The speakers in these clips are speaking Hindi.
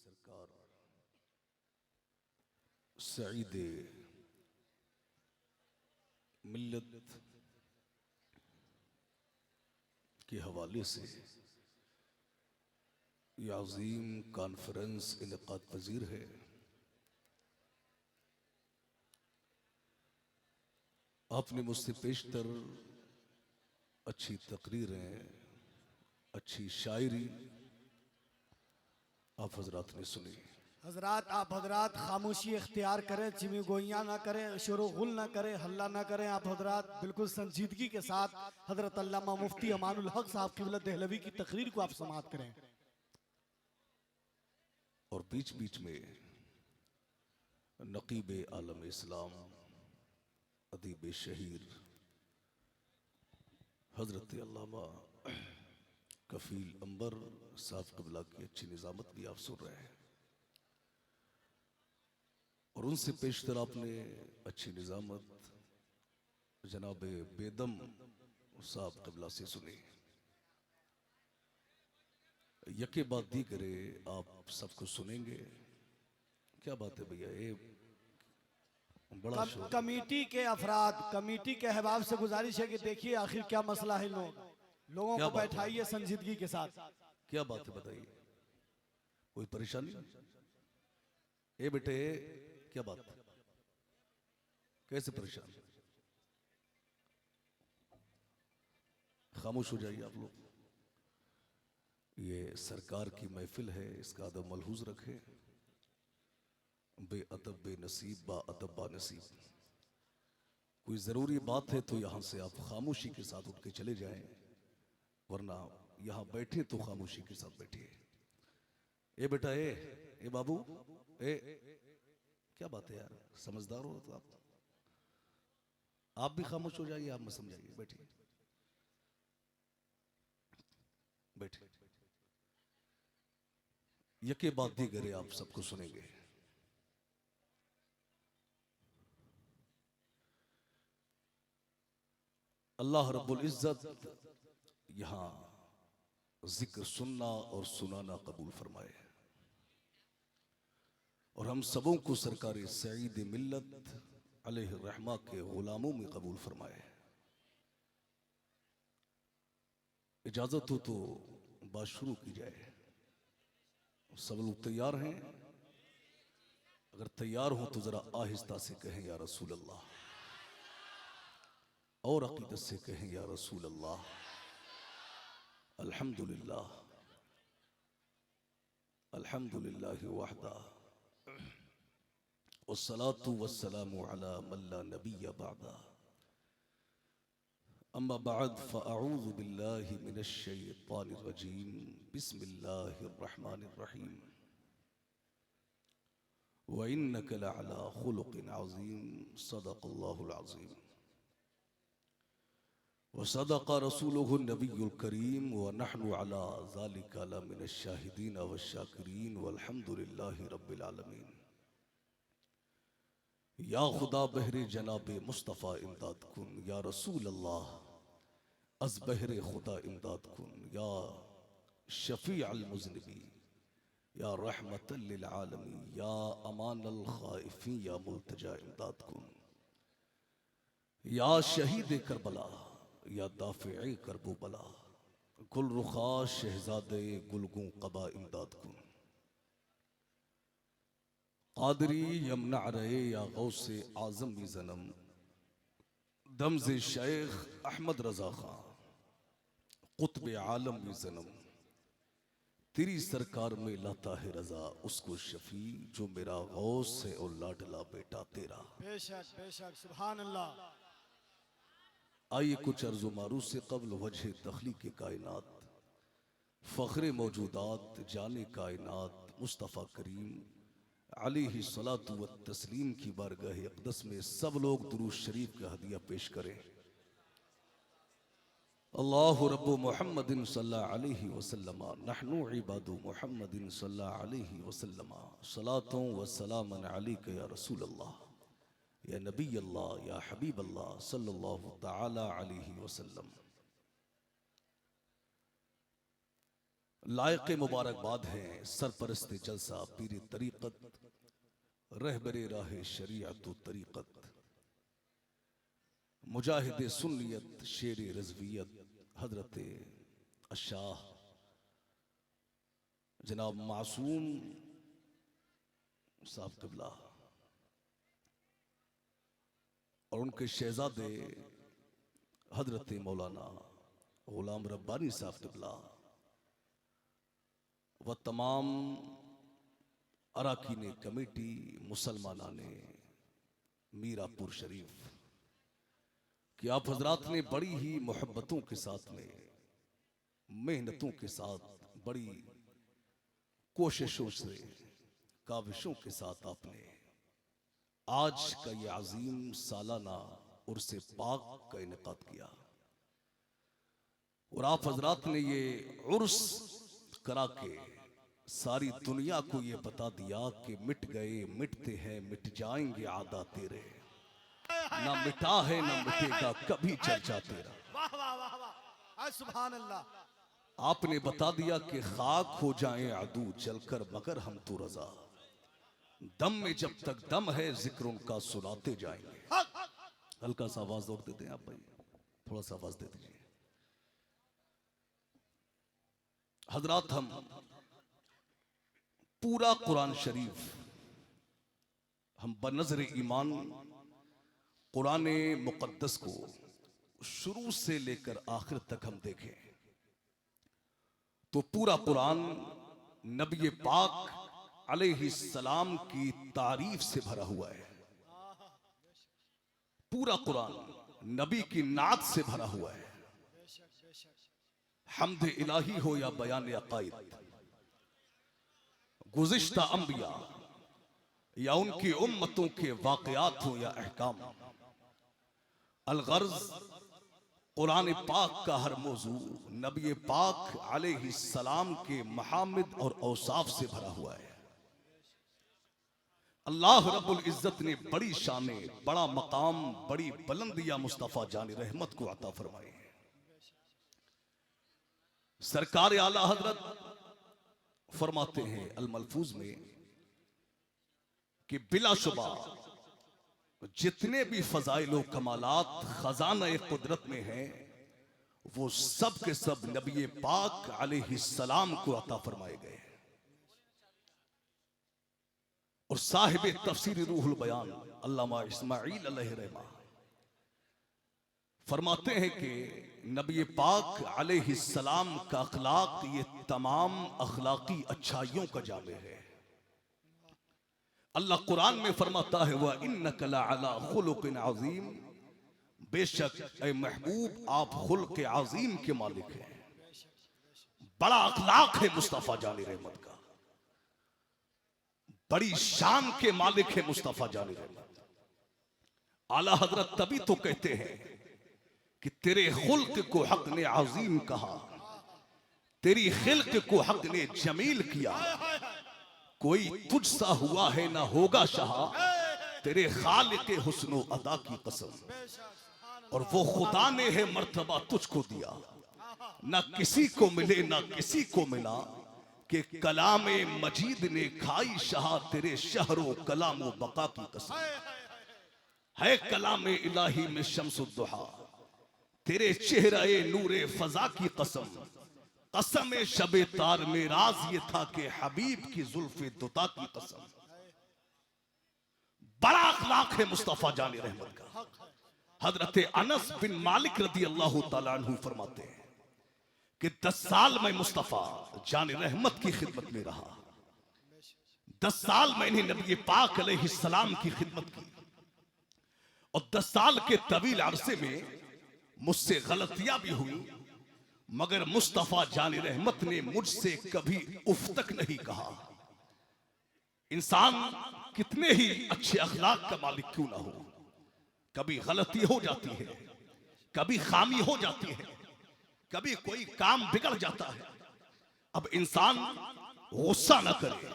सरकार सईद मिल्लत के हवाले से ये अजीम कॉन्फ्रेंस इनेकाद पजीर है। आपने मुझसे पेशतर अच्छी तकरीरें, अच्छी शायरी आप हजरात ने सुनी। हजरात आप हजरात खामोशी इख्तियार करें, चिमी गोइयाँ ना करें, शोर गुल ना करें, हल्ला ना करें। आप हजरात बिल्कुल संजीदगी के साथ हजरत अल्लामा मुफ्ती अमानुल हक साहब क़िबला दहलवी की तकरीर को आप समाअत करें। और बीच बीच में नकीब आलम इस्लाम अदीब शहीर हजरत अल्लामा कफील अंबर साहब क़िबला की अच्छी निज़ामत भी आप सुन रहे हैं। और उनसे पेशतर आपने अच्छी निज़ामत जनाब बेदम साहब क़िबला से सुनी। यके बाद दीगरे आप सबको सुनेंगे। क्या बात है भैया, ये बड़ा शोर। कमेटी के अफराद, कमेटी के अहबाब से गुजारिश है कि देखिए आखिर क्या मसला है। लोगों को बैठाइए संजीदगी के साथ। क्या बात है बताइए, कोई परेशानी? ए बेटे क्या बात, कैसे परेशान? खामोश हो जाइए आप लोग। ये सरकार की महफिल है, इसका अदब मलहूज रखें। बेअदब बेनसीब बा अदब बा नसीब। कोई ज़रूरी बात है तो यहाँ से आप खामोशी के साथ उठ के चले जाएं, वरना यहाँ बैठे तो खामोशी के साथ बैठिए। ए बेटा, ए बाबू, ए क्या बात है यार, समझदार हो तो आप भी खामोश हो जाइए, आप मत समझाइए, बैठिए बैठिए। यके बाद दीगरे आप सबको सुनेंगे। अल्लाह रब्बुल इज्जत यहां जिक्र सुनना और सुनाना कबूल फरमाए और हम सबों को सरकार सईद मिल्लत अलैहि रहमा के गुलामों में कबूल फरमाए। इजाजत हो तो बात शुरू की जाए। सब लोग तैयार हैं? अगर तैयार हो तो जरा आहिस्ता से कहें या रसूल अल्लाह, और अकीदत से कहें या रसूल अल्लाह। अल्हम्दुलिल्लाह अल्हम्दुलिल्लाह वहदा वस्सलातु वस्सलामु अला मन ला नबिय्य बअदा। अम्मा बअद फ़अऊज़ु बिल्लाहि मिनश शैतानिर रजीम। बिस्मिल्लाहिर रहमानिर रहीम। व इन्नका लअला खुलुक़िन अज़ीम। सदक़ल्लाहुल अज़ीम व सदक़ रसूलुहुन नबियुल करीम व नहनु अला ज़ालिका लमिनश शाहिदीन वश्शाकिरीन वल्हम्दुलिल्लाहि रब्बिल आलमीन। या खुदा बहरे जनाब मुस्तफ़ा इमदाद कुन, या रसूल अल्लाह अज़ बहरे खुदा इमदाद कुन, या शफ़ी अल मुज़निबी, या रहमतल लिल आलमीन, या अमान अल खाइफीन, या मुल्तजा इमदाद कुन, या शहीद करबला, या दाफ़िए करबो बला, गुल रुखा शहजादे गुलगू कबा इमदाद कुन, कादरी यमना रहे या गौसे आज़म भी जन्म, दमज़े शेख अहमद रज़ा खां कुतुब आलम भी जन्म। तेरी सरकार में लाता है रजा उसको शफी, जो मेरा गौस है और लाडला बेटा तेरा। बेशक बेशक, सुभान अल्लाह। आइए कुछ अर्ज़ो मारूफ से कब्ल वजह तख्लीक़ कायनात, फ़ख्र मौजूदात जाने कायनात मुस्तफ़ा करीम अलैहि सलातु व तस्लीम की बारगाह अक़दस में सब लोग दुरूद शरीफ का हदिया पेश करें। अल्लाहु रब्बु मुहम्मदिन सल्लल्लाहु अलैहि वसल्लम, नहनु इबादु मुहम्मदिन सल्लल्लाहु अलैहि वसल्लम, सलातों व सलामन अलैका या रसूल अल्लाह, या नबी अल्लाह, या हबीब अल्लाह सल्लल्लाहु तआला अलैहि वसल्लम। लायक मुबारकबाद हैं सरपरस्त जलसा पीर तरीक़त रहबरे राह शरीयत व तरीक़त मुजाहिद सुन्नियत शेर रज़वियत हजरत अशाह जनाब मासूम साहब क़िबला और उनके शहजादे हजरत मौलाना गुलाम रब्बानी साहब क़िबला व तमाम अराकीन कमेटी मुसलमाना ने मीरापुर शरीफ कि आप हजरात ने बड़ी ही मोहब्बतों के साथ में मेहनतों के साथ बड़ी कोशिशों से काविशों के साथ आपने आज का ये अजीम सालाना उर्स पाक का इनेकाद किया और आप हजरात ने ये उर्स करा के सारी दुनिया को ये बता दिया कि मिट गए मिटते हैं मिट जाएंगे आदा तेरे, ना मिटा है ना मिटेगा कभी चर्चा तेरा। वाह वाह वाह वाह, सुभान अल्लाह। आपने बता दिया कि खाक हो जाएं अदू चलकर मगर हम तो रजा, दम में जब तक दम है जिक्र उनका सुनाते जाएंगे। हल्का सा आवाज और देते हैं आप भाई, थोड़ा सा आवाज दे दीजिए। हजरात हम पूरा कुरान शरीफ हम बनज़र ईमान कुरान मुक़द्दस को शुरू से लेकर आखिर तक हम देखें तो पूरा कुरान नबी पाक अलैहिस्सलाम की तारीफ से भरा हुआ है। पूरा कुरान नबी की नात से भरा हुआ है। हम्द इलाही हो या बयान अक़ाइद, गुज़िश्ता अंबिया या उनकी उम्मतों के वाक़यात हो या अहकाम, अलगर्ज कुरान पाक का हर मौजू नबी पाक अलैहिस्सलाम के महामिद और औसाफ से भरा हुआ है। अल्लाह रब्बुल इज्जत ने बड़ी शाने, बड़ा मकाम, बड़ी बुलंदियां मुस्तफा जान रहमत को अता फरमाए। सरकार आला हजरत फरमाते हैं अल मलफूज में कि बिलाशुबा जितने भी फजाइल कमालात खजाना कुदरत में हैं वो सब के सब नबी पाक अलैहिस्सलाम को अता फरमाए गए। और साहिब तफसीर रूहुल बयान अल्लामा इस्माइल अलैहि रहमा फरमाते हैं कि नबी पाक अलैहिस्सलाम का अखलाक ये तमाम अखलाकी अच्छाइयों का जामे है। अल्लाह कुरान में फरमाता है वह इन्नका लअला खुलुकिन अज़ीम, बेशक ऐ महबूब आप खुल्क अज़ीम के मालिक हैं। बड़ा अखलाक है मुस्तफा जानी रहमत का, बड़ी शान के मालिक है मुस्तफा जानी रहमत। आला हजरत तभी तो कहते हैं कि तेरे खुल्क को हक ने अजीम कहा, तेरी खिल्क को हक ने जमील किया। कोई तुझसा हुआ है ना होगा शाह, तेरे खालिक हुस्नो अदा की कसम। और वो खुदा ने है मर्तबा तुझको दिया, ना किसी को मिले ना किसी को मिला, कि कलाम मजीद ने खाई शाह तेरे शहरों कलामो बका की कसम। है कलाम इलाही में शम्सुद्दुहा, तेरे चेहरे नूरे फजा की कसम। कसम शबे तार में राज ये था कि हबीब की जुल्फे दुता की कसम। बड़ा अखलाक है मुस्तफा जानी रहमत का। हजरत अनस बिन मालिक रदी अल्लाह तआला अन्हु फरमाते हैं कि 10 साल में मुस्तफा जान रहमत की खिदमत में रहा। 10 साल मैंने नबी पाक अलैहिस्सलाम की खिदमत की और 10 साल के तवील अरसे में मुझसे गलतियां भी हुई, मगर मुस्तफा जान रहमत ने मुझसे कभी उफ तक नहीं कहा। इंसान कितने ही अच्छे अखलाक का मालिक क्यों ना हो, कभी गलती हो जाती है, कभी खामी हो जाती है, कभी कोई काम बिगड़ जाता है। अब इंसान गुस्सा न करे,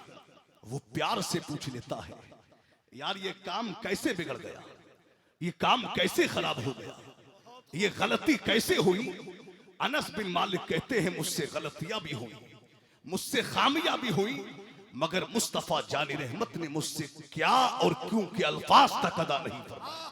वो प्यार से पूछ लेता है यार ये काम कैसे बिगड़ गया, ये काम कैसे खराब हो गया, ये गलती कैसे हुई। अनस बिन मालिक कहते हैं मुझसे गलतियां भी हुई, मुझसे खामियां भी हुई, मगर मुस्तफा जानी रहमत ने मुझसे क्या और क्यों के अल्फाज तक अदा नहीं फरमाया।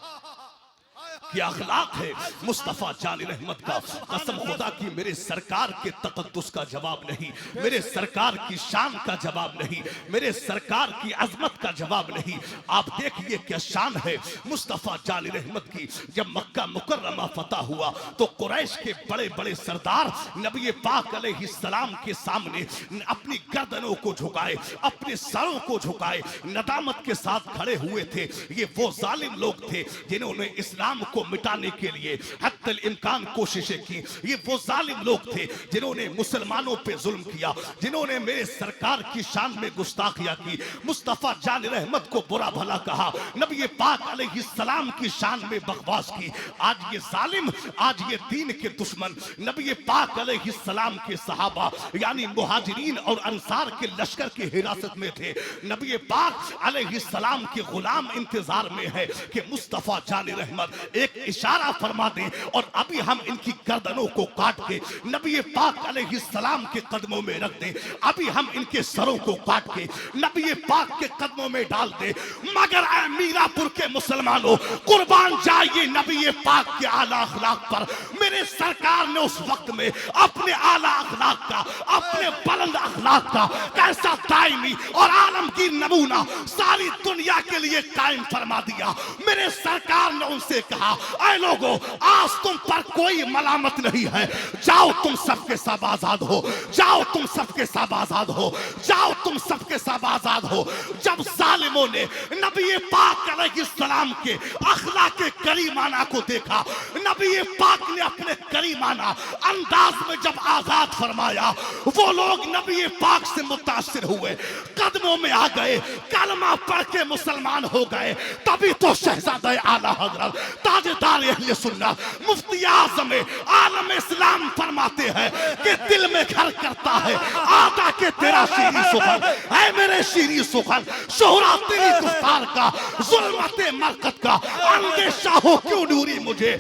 क्या अखलाक है मुस्तफा जानी रहमत का। कसम खुदा की मेरे सरकार के तकद्दुस का जवाब नहीं, मेरे सरकार की शान का जवाब नहीं, मेरे सरकार की अजमत का जवाब नहीं। आप देखिए क्या शान है मुस्तफा जानी रहमत की। जब मक्का मुकर्रमा फतह हुआ तो कुरैश के बड़े बड़े सरदार नबी पाक अलैहिस्सलाम के सामने अपनी गर्दनों को झुकाए, अपने सरों को झुकाए, नदामत के साथ खड़े हुए थे। ये वो जालिम लोग थे जिन्होंने इस्लाम को मिटाने के लिए हत्तल इम्कान कोशिशें की। ये वो जालिम लोग थे जिन्होंने मुसलमानों पे जुल्म किया, जिन्होंने मेरे सरकार की शान में गुस्ताखियां की, मुस्तफा जान रहमत को बुरा भला कहा, नबी पाक अलैहिस्सलाम की शान में बकवास की। आज ये जालिम, आज ये दीन के दुश्मन नबी पाक अलैहिस्सलाम के सहाबा यानी मुहाजिरीन और अंसार के लश्कर की हिरासत में थे। नबी पाक अलैहिस्सलाम के गुलाम इंतजार में है कि मुस्तफा जान रहमत एक इशारा फरमा दे और अभी हम इनकी गर्दनों को काट के नबी पाक अलैहिस्सलाम के कदमों में रख दे, अभी हम इनके सरों को काट के नबी पाक के कदमों में डाल दे। मगर ऐ मीरापुर के मुसलमानों, कुर्बान जाइए नबी पाक के आला अखलाक पर। मेरे सरकार ने उस वक्त में अपने आला अखलाक का, अपने बुलंद अखलाक का कैसा दायमी और आलमगीर नमूना सारी दुनिया के लिए कायम फरमा दिया। मेरे सरकार ने उनसे कहा, ऐ लोगों, आज तुम पर कोई मलामत नहीं है, जाओ तुम सबके सब आजाद हो, जाओ तुम सबके सब आजाद हो, जाओ तुम सबके सब आजाद हो। जब जालिमों ने नबी पाक अलैहिस्सलाम के अखलाक करीमाना को देखा, नबी पाक ने अपने करीमाना अंदाज में जब आजाद फरमाया, वो लोग नबी पाक से मुतासिर हुए, कदमों में आ गए, कलमा पढ़ के मुसलमान हो गए। तभी तो शहजादा आला हजरत ताजदार अहले सुन्नत मुफ्ती आज़म आलम इस्लाम फरमाते हैं कि दिल में घर करता है आदा के तेरा शीरी सुखन है, मेरे शीरी सुखन शोहरा तेरी गुफ्तार का, जुल्मते मरकत का अंदेशा हो क्यों नूरी मुझे,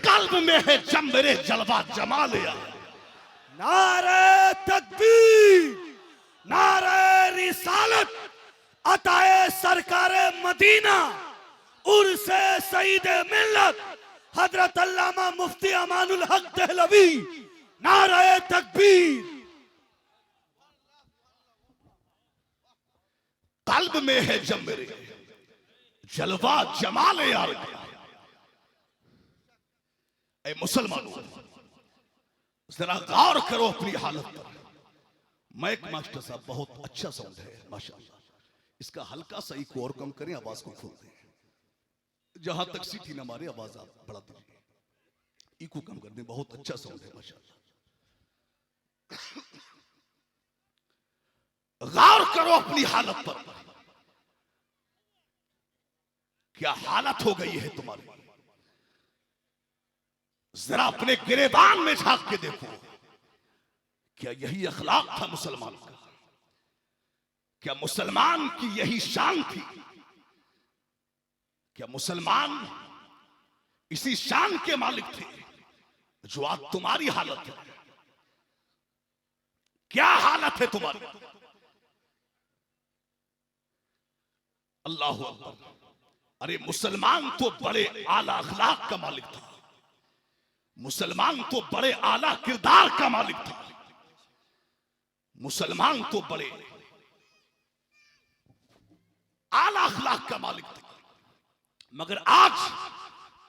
कल्ब में है जब मेरे जलवा जमा लिया। नारे तकबीर, नारे रिसालत, अताए सरकारे मदीना, उर्से सईद मिल्लत हजरत अल्लामा मुफ्ती अमानुल हक देहलवी। नारे तकबीर। कल्ब में है जब मेरे जलवा जमाल यार। ऐ मुसलमानों, जरा गौर करो अपनी हालत पर। माइक मास्टर साहब बहुत अच्छा साउंड है माशाअल्लाह, इसका हल्का सा इको और कम करें, आवाज को खोल दें। जहां तक सीटी न मारे आवाज आप बढ़ा दीजिए, इको कम कर दें, बहुत अच्छा साउंड है माशाअल्लाह। गौर करो अपनी हालत पर, क्या हालत हो गई है तुम्हारी। जरा अपने गिरेबान में झांक के देखो, क्या यही अखलाक था मुसलमान का? क्या मुसलमान की यही शान थी? क्या मुसलमान इसी शान के मालिक थे जो आज तुम्हारी हालत है? क्या हालत है तुम्हारी? अल्लाह हू अकबर। अरे मुसलमान तो बड़े आला अखलाक का मालिक था, मुसलमान तो बड़े आला किरदार का मालिक था, मुसलमान तो बड़े आला अखलाक का मालिक थे। मगर आज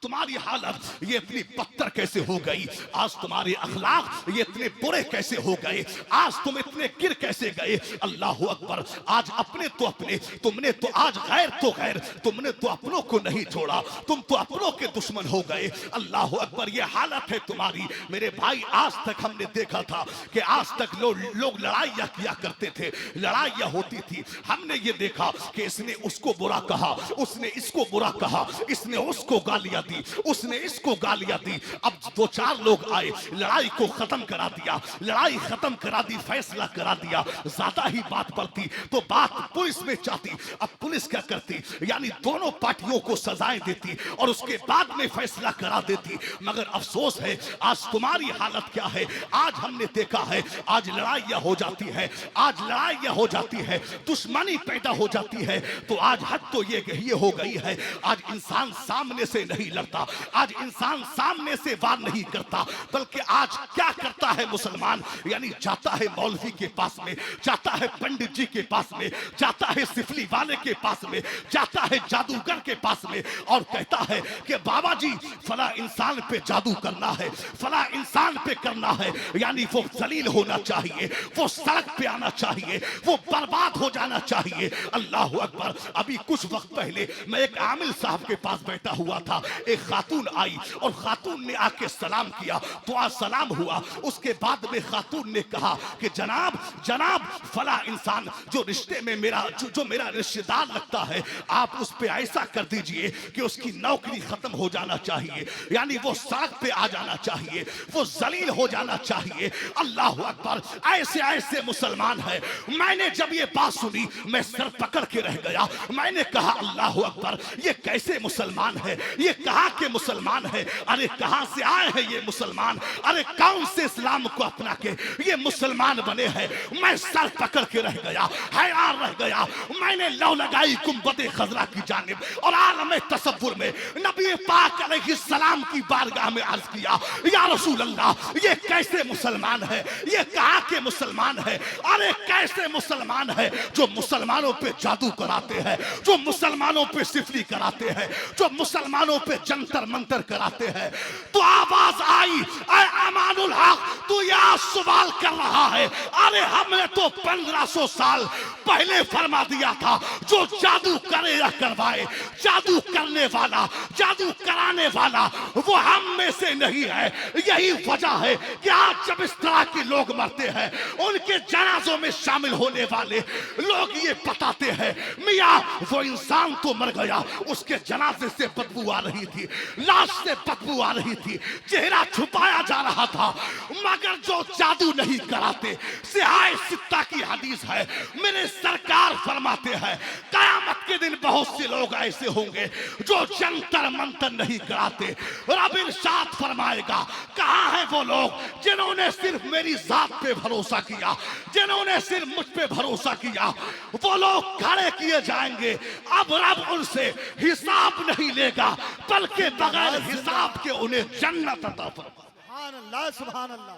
तुम्हारी हालत ये इतनी बदतर कैसे हो गई? आज तुम्हारे अखलाक ये इतने बुरे कैसे हो गए? आज तुम इतने गिर कैसे गए? अल्लाह अकबर। आज अपने तो अपने, तुमने तो आज गैर तो गैर, तुमने तो अपनों को नहीं छोड़ा, तुम तो अपनों के दुश्मन हो गए। अल्लाह अकबर। ये हालत है तुम्हारी मेरे भाई। आज तक हमने देखा था कि आज तक लोग लड़ाइयां किया करते थे, लड़ाइयां होती थी। हमने ये देखा कि इसने उसको बुरा कहा, उसने इसको बुरा कहा, इसने उसको गालियां दी, थी, उसने इसको गालियां दी। अब दो चार लोग आए, लड़ाई को खत्म करा दिया, लड़ाई खत्म करा दी, फैसला करा दिया। ज्यादा ही बात पड़ती तो बात पुलिस में जाती। अब पुलिस क्या करती, यानी दोनों पार्टियों को सजाएं देती और उसके बाद में फैसला करा देती। मगर अफसोस है आज तुम्हारी हालत क्या है। आज हमने देखा है, आज लड़ाइयां हो जाती है, आज लड़ाइयां हो जाती है, दुश्मनी पैदा हो जाती है। तो आज हद तो ये हो गई है, आज इंसान सामने से नहीं लड़ता, आज इंसान सामने से वार नहीं करता, बल्कि आज क्या करता है मुसलमान, यानी जाता है मौलवी के पास में, जाता है पंडित जी के पास में, जाता है सिफली वाले के पास में, जाता है जादूगर के पास में और कहता है कि बाबा जी फला इंसान पे जादू करना है, फला इंसान पे करना है, यानी वो जलील होना चाहिए, वो सड़क पे आना चाहिए, वो बर्बाद हो जाना चाहिए। अल्लाह अकबर। अभी कुछ वक्त पहले मैं एक आमिल साहब के पास बैठा हुआ था, एक खातून आई और खातून ने आके सलाम किया, तो आज सलाम हुआ। उसके बाद में खातून ने कहा कि जनाब जनाब फला इंसान जो रिश्ते में मेरा जो मेरा रिश्तेदार लगता है, आप उस पे ऐसा कर दीजिए कि उसकी नौकरी खत्म हो जाना चाहिए, यानी वो सड़क पे आ जाना चाहिए, वो जलील हो जाना चाहिए। अल्लाह अकबर। ऐसे ऐसे मुसलमान है। मैंने जब ये बात सुनी मैं सर पकड़ के रह गया। मैंने कहा अल्लाह अकबर, ये कैसे मुसलमान है, ये कहां के मुसलमान है, अरे कहां से आए हैं ये मुसलमान, अरे कौन से इस्लाम को अपना के ये मुसलमान बने हैं। मैं सर पकड़ के रह गया, हैरान रह गया। मैंने लौ लगाई गुंबद खजरा की जानिब और आलम तसव्वुर में नबी पाक अलैहिस्सलाम की बारगाह में अर्ज किया, या रसूल अल्लाह, ये कैसे मुसलमान है, ये कहां के मुसलमान है, अरे कैसे मुसलमान है जो मुसलमानों पे जादू कराते हैं, जो मुसलमानों पे सिफली कराते हैं, जो मुसलमानों पे जंतर मंतर कराते हैं। तो आवाज आई, ऐ अमानुल हक, तू यह सवाल कर रहा है, अरे हमने तो 1500 साल पहले फरमा दिया था, जो जादू करे या करवाए, जादू करने वाला, जादू कराने वाला वो हम में से नहीं है। यही वजह है कि आज जब इस तरह के लोग मरते हैं, उनके जनाजों में शामिल होने वाले लोग ये बताते हैं, मियां वो इंसान तो मर गया, उसके जनाजे से बदबू आ रही थी, लाश से बदबू आ रही थी, चेहरा छुपाया जा रहा था, मगर जो जादू नहीं कराते। सिहाए सित्ता की हदीस है, मेरे सरकार फरमाते हैं कयामत के दिन बहुत से लोग ऐसे होंगे जो जंतर मंतर नहीं कराते। रब इरशाद फरमाएगा, कहां है वो लोग जिन्होंने सिर्फ मेरी जात पे भरोसा किया, जिन्होंने सिर्फ मुझ पे भरोसा किया, वो लोग खड़े किए जाएंगे। अब रब उनसे हिसाब नहीं लेगा, बल्कि बगैर हिसाब के उन्हें जन्नत अता फरमाएगा। सुभान अल्लाह, सुभान अल्लाह।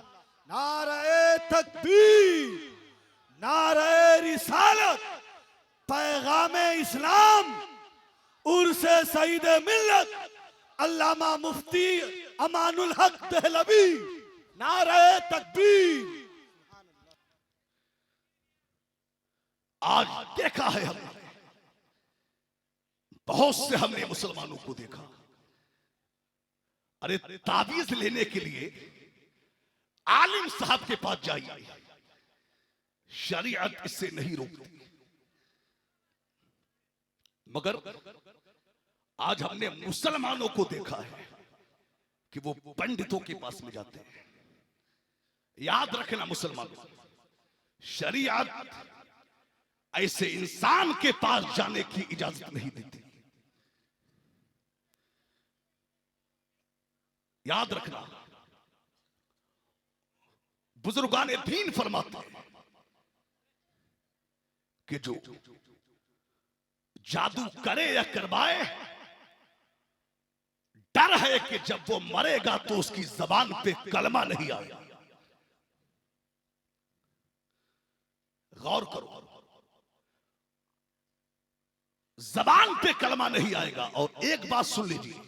नारे तकबीर, नारे रिसालत, पैगामे इस्लाम, उर्से सईद मिल्लत अल्लामा मुफ्ती अमानुल हक देहलवी। नारे तकबीर। आज देखा है हमने, बहुत से हमने मुसलमानों को देखा, अरे ताबीज लेने के लिए आलिम साहब के पास जाइए, शरीयत इससे नहीं रोकती। मगर आज हमने मुसलमानों को देखा है कि वो पंडितों के पास में जाते हैं। याद रखना मुसलमानों, शरीयत ऐसे इंसान के पास जाने की इजाजत नहीं देती। याद रखना, बुजुर्गान दीन फरमाते हैं कि जो जादू करे या करवाए, डर है कि जब वो मरेगा तो उसकी जबान पे कलमा नहीं आएगा। गौर करो, जबान पे कलमा नहीं आएगा। और एक बात सुन लीजिए,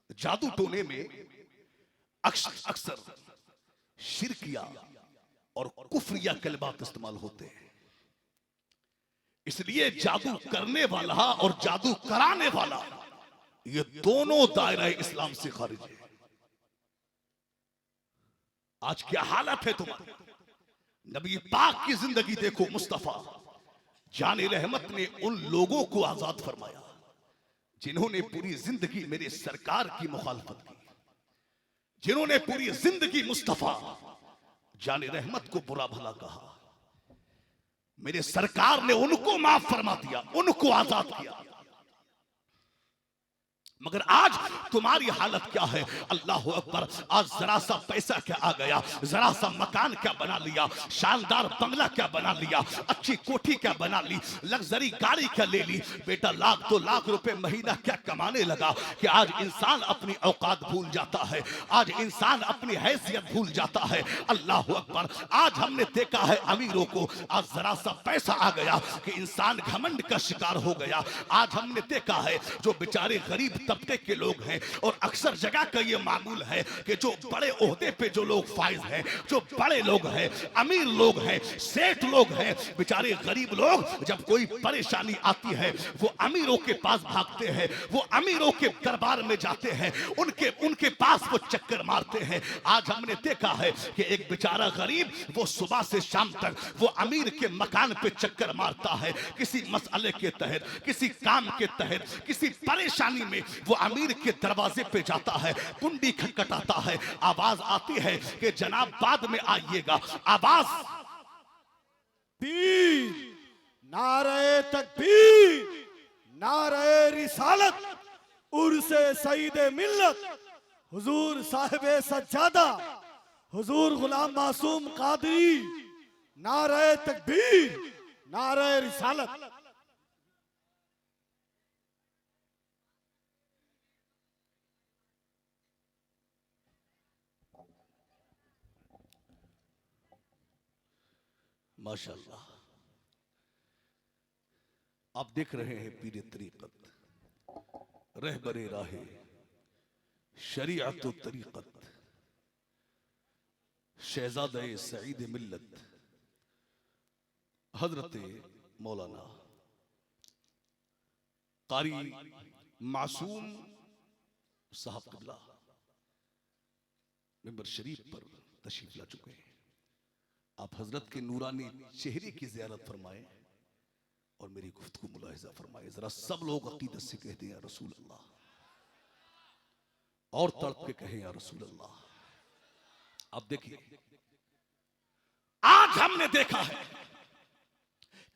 जादू टोने में अक्सर शिरकिया और कुफरिया कलमात इस्तेमाल होते हैं। इसलिए जादू करने वाला और जादू कराने वाला, ये दोनों दायरा इस्लाम से खारिज है। आज क्या हालत है तुम्हारी? नबी पाक की जिंदगी देखो, मुस्तफा जाने रहमत ने उन लोगों को आजाद फरमाया जिन्होंने पूरी जिंदगी मेरे सरकार की मुखालफत की, जिन्होंने पूरी जिंदगी मुस्तफा जाने रहमत को बुरा भला कहा, मेरे सरकार ने उनको माफ फरमा दिया, उनको आजाद किया। मगर आज तुम्हारी हालत क्या है? अल्लाह अकबर, आज जरा सा पैसा क्या आ गया, जरा सा मकान क्या बना लिया, शानदार बंगला क्या बना लिया, अच्छी कोठी क्या बना ली, लग्जरी गाड़ी क्या ले ली, बेटा लाख 2 लाख रुपए महीना क्या कमाने लगा कि आज इंसान अपनी औकात भूल जाता है, आज इंसान अपनी हैसियत भूल जाता है। अल्लाह अकबर, आज हमने देखा है अमीरों को, आज जरा सा पैसा आ गया कि इंसान घमंड का शिकार हो गया। आज हमने देखा है जो बेचारे गरीब तबके के लोग हैं, और अक्सर जगह का ये मामूल है कि जो बड़े ओहदे पे जो लोग फाइज हैं, जो बड़े लोग हैं, अमीर लोग हैं, सेठ लोग हैं, बेचारे गरीब लोग जब कोई परेशानी आती है वो अमीरों के पास भागते हैं, वो अमीरों के दरबार में जाते हैं, उनके पास वो चक्कर मारते हैं। आज हमने देखा है कि एक बेचारा गरीब वो सुबह से शाम तक वो अमीर के मकान पे चक्कर मारता है, किसी मसले के तहत, किसी काम के तहत, किसी परेशानी में वो अमीर के दरवाजे पे जाता है, कुंडी खटखटाता है, आवाज आती है कि जनाब बाद में आइएगा। आवाज तकबीर, नारे तकबीर, नारे रिसालत, उर्से सईदे मिल्लत, हुजूर साहिबे सज्जादा, हुजूर गुलाम मासूम कादरी, नारे तकबीर, नारे रिसालत। माशाअल्लाह, आप देख रहे हैं पीरे तरीकत, रहबरे राहे शरीअत व तरीकत, शहजादे सईद मिल्लत हजरत मौलाना कारी मासूम साहब क़िबला मिंबर शरीफ पर तशरीफ ला चुके हैं। आप हजरत के नूरानी चेहरे की ज़ियारत फरमाएं और मेरी गुफ्तगू मुलाहिजा फरमाएं। जरा सब लोग अकीदत से कहते हैं या रसूल अल्लाह, और तड़प के कहें या रसूल अल्लाह। अब देखिए, आज हमने देखा है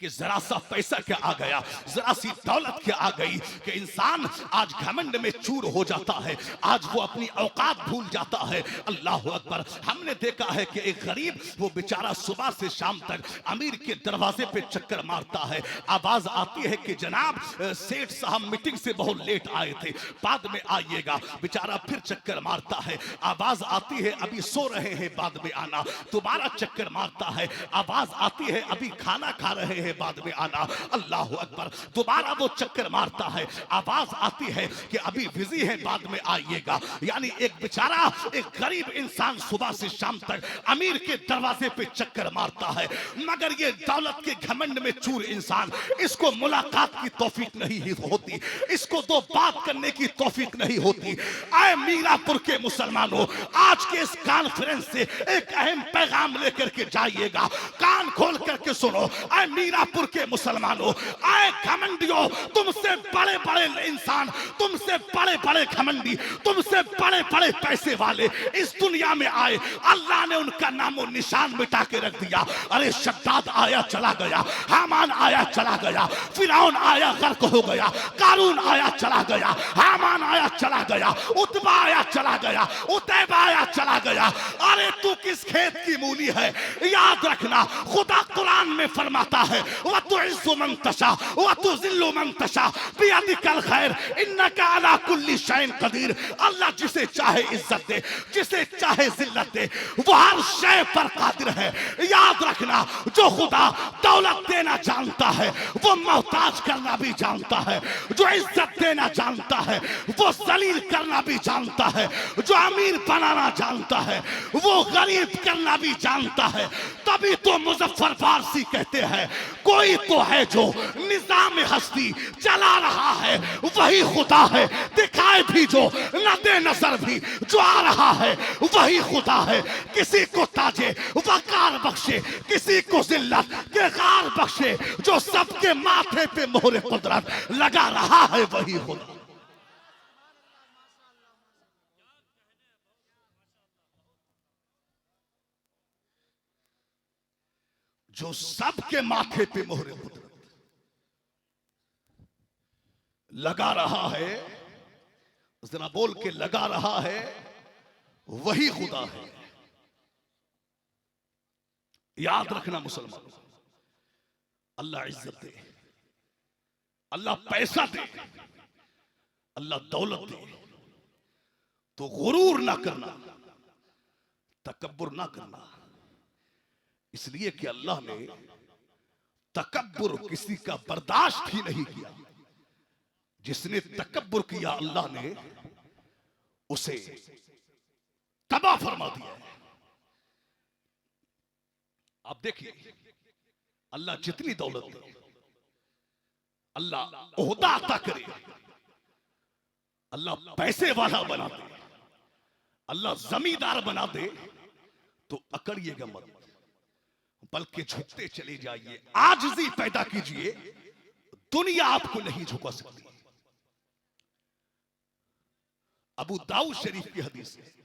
कि जरा सा पैसा क्या आ गया, जरा सी दौलत क्या आ गई कि इंसान आज घमंड में चूर हो जाता है, आज वो अपनी औकात भूल जाता है। अल्लाह अकबर, हमने देखा है कि एक गरीब वो बेचारा सुबह से शाम तक अमीर के दरवाजे पे चक्कर मारता है, आवाज आती है कि जनाब सेठ साहब मीटिंग से बहुत लेट आए थे, बाद में आइएगा। बेचारा फिर चक्कर मारता है, आवाज आती है अभी सो रहे हैं, बाद में आना। दोबारा चक्कर मारता है, आवाज आती है अभी खाना खा रहे हैं, बाद में आना। अल्लाह अकबर, दोबारा वो चक्कर मारता है, आवाज आती है कि अभी बिजी है, बाद में आइएगा। यानी एक बेचारा, एक गरीब इंसान सुबह से शाम तक अमीर के दरवाजे पे चक्कर मारता है, मगर ये दौलत के घमंड में चूर इंसान, इसको मुलाकात की तौफीक नहीं होती, इसको दो बात करने की तौफीक नहीं होती। आए मीरापुर के मुसलमानों, आज के इस कॉन्फ्रेंस से एक अहम पैगाम लेकर के जाइएगा, कान खोल करके सुनो। आए मीरापुर के मुसलमानों, आए घमंडियों, तुमसे बड़े बड़े इंसान, तुमसे बड़े बड़े घमंडी, तुमसे बड़े बड़े पैसे वाले इस दुनिया में आए, अल्लाह ने उनका नामो निशान मिटा के रख दिया। अरे शद्दाद आया चला गया, हामान आया चला गया, फिरौन आया गर्क हो गया, कारून आया चला गया, हामान आया चला गया, उतबा आया चला गया, उतैबा आया चला गया। अरे तू किस खेत की मूली है? याद रखना, खुदा कुरान में फरमाता है वतुइज़्ज़ु मन तशा वतुज़िल्लु मन तशा बियदिकल खैर इन्नका अला कुल्ली शैइन कदीर। अल्लाह जिसे चाहे इज्जत दे, जिसे चाहे जिल्लत दे, वो हर शय पर कादिर है। याद रखना, जो खुदा दौलत देना जानता है वो मोहताज करना भी जानता है, जो इज्जत देना जानता है वो जलील करना भी जानता है, जो अमीर बनाना जानता है वो गरीब करना भी जानता है। तभी तो मुजफ्फर फारसी कहते हैं, कोई तो है जो निजाम हस्ती चला रहा है, वही खुदा है। दिखाए भी जो, न दे नजर भी जो आ रहा है, वही खुदा है। किसी को ताजे वकार बख्शे, किसी को जिल्लत के गार बख्शे, जो सबके माथे पे मोहरे कुदरत लगा रहा है, वही खुदा। जो सबके माथे पे मोहरे कुदरत लगा रहा है, जरा बोल के लगा रहा है, वही खुदा है। याद रखना मुसलमानों, अल्लाह इज्जत दे, अल्लाह पैसा दे, अल्लाह दौलत दे, तो गुरूर ना करना, तकब्बुर ना करना। इसलिए कि अल्लाह ने तकब्बुर किसी का बर्दाश्त ही नहीं किया। जिसने तकब्बुर किया अल्लाह ने उसे तबाह फरमा दिया। आप देखिए, अल्लाह जितनी दौलत दे, अल्लाह ओहदा अता करे, अल्लाह पैसे वाला बना दे, अल्लाह जमींदार बना दे, तो अकड़िएगा मत, बल्कि झुकते चले जाइए, आजिज़ी पैदा कीजिए। दुनिया आपको नहीं झुका सकती। अबू दाऊद शरीफ की हदीस है,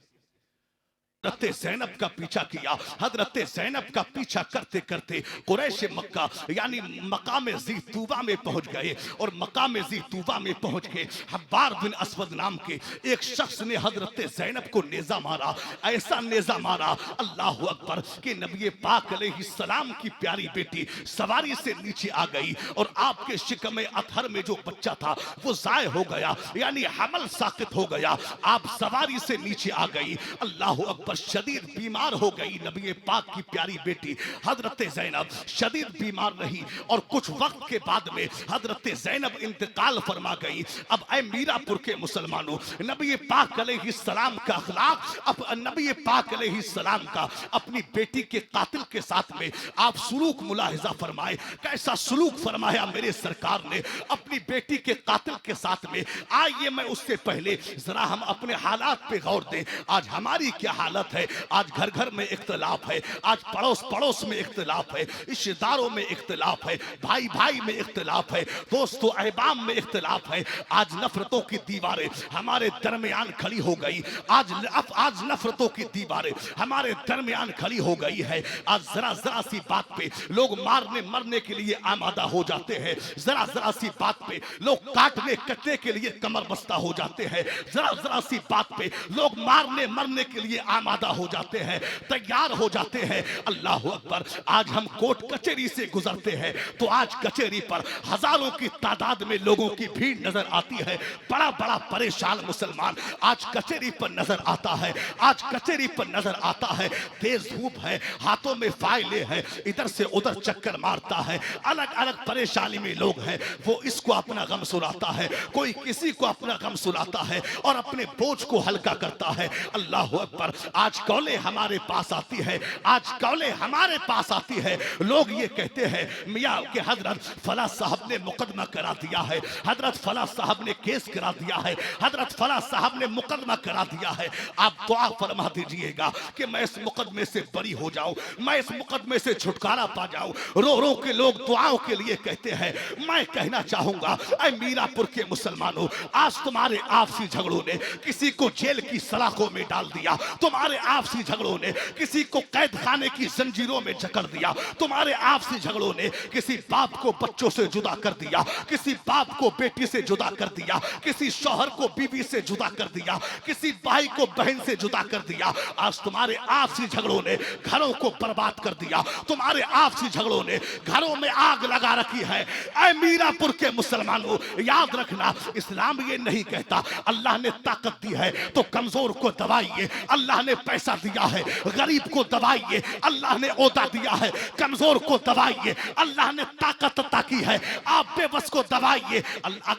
हजरत ज़ैनब का पीछा किया। हजरत ज़ैनब का पीछा करते करते कुरैश मक्का यानी मकाम ज़ी तूबा में पहुंच गए, और मकाम ज़ी तूबा में पहुंच के हब्बार बिन अस्वद नाम के एक शख्स ने हजरत ज़ैनब को नेजा मारा। ऐसा नेजा मारा, अल्लाह अकबर, कि नबी पाक अलैहिस्सलाम की प्यारी बेटी सवारी से नीचे आ गई, और आपके शिकम अतहर में जो बच्चा था वो ज़ाय हो गया, यानी हमल साकित हो गया। आप सवारी से नीचे आ गई, अल्लाह अकबर, शदीद बीमार हो गई। नबी पाक की प्यारी बेटी हजरत ज़ैनब शदीद बीमार रही, और कुछ वक्त के बाद में हजरत ज़ैनब इंतकाल फरमा गई। अब ऐ मीरापुर के मुसलमानों, नबी पाक अलैहिस्सलाम का अखलाक, अब नबी पाक अलैहिस्सलाम का अपनी बेटी के कातिल के साथ में आप सुलूक मुलाहिजा फरमाए। कैसा सुलूक फरमाया मेरे सरकार ने अपनी बेटी के कातिल के साथ में। आइए मैं उससे पहले जरा हम अपने हालात पे गौर दें। आज हमारी क्या हालत है? आज घर घर में इख्तिलाफ है, आज पड़ोस पड़ोस में इख्तिलाफ है, रिश्तेदारों में इख्तिलाफ है, भाई भाई में इख्तिलाफ है, दोस्तों अहबाब में इख्तिलाफ है। आज नफरतों की दीवारें हमारे दरमियान खड़ी हो गई। आज नफरतों की दीवारें हमारे दरमियान खड़ी हो गई है। आज जरा जरा सी बात पे लोग मारने मरने के लिए आमादा हो जाते हैं। जरा जरा सी बात पे लोग काटने कटने के लिए कमर बस्ता हो जाते हैं। जरा जरा सी बात पे लोग मारने मरने के लिए आमादा हो जाते हैं, तैयार हो जाते हैं। अल्लाह अकबर, आज हम कोर्ट कचहरी से गुजरते हैं तो आज कचहरी पर हजारों की तादाद में लोगों की भीड़ नजर आती है। बड़ा बड़ा परेशान मुसलमान आज कचहरी पर नजर आता है। आज कचहरी पर नजर आता है, तेज धूप है, हाथों में फाइलें हैं, इधर से उधर चक्कर मारता है। अलग अलग परेशानी में लोग हैं, वो इसको अपना गम सुनाता है, कोई किसी को अपना गम सुनाता है और अपने बोझ को हल्का करता है। अल्लाह अकबर, आज कौले हमारे पास आती है, आज कौले हमारे पास आती है। लोग ये कहते हैं मियाँ के हजरत फला साहब ने मुकदमा करा दिया है, हजरत फला साहब ने केस करा दिया है, हजरत फला साहब ने मुकदमा करा दिया है। आप दुआ फरमा दीजिएगा कि मैं इस मुकदमे से बरी हो जाऊं, मैं इस मुकदमे से छुटकारा पा जाऊं। रो रो के लोग दुआओं के लिए कहते हैं। मैं कहना चाहूंगा ऐ मीरापुर के मुसलमानों, आज तुम्हारे आपसी झगड़ों ने किसी को जेल की सलाखों में डाल दिया, तुम्हारे आपसी झगड़ों ने किसी को कैद खाने की जंजीरों में जकड़ दिया, तुम्हारे आपसी झगड़ों ने किसी बाप को बच्चों से जुदा कर दिया, किसी बाप को बेटी से जुदा कर दिया, किसी शौहर को बीवी से जुदा कर दिया, किसी भाई को बहन से जुदा कर दिया। आज तुम्हारे आपसी झगड़ों ने घरों को बर्बाद कर दिया, तुम्हारे आपसी झगड़ों ने घरों में आग लगा रखी है। ऐ मीरापुर के मुसलमानों, याद रखना, इस्लाम ये नहीं कहता अल्लाह ने ताकत दी है तो कमजोर को दबाइए, अल्लाह ने पैसा दिया है गरीब को दबाइए, अल्लाह ने ओहदा दिया है कमजोर को दबाइए, अल्लाह ने ताकत अता की है आप बेबस को दबाइए।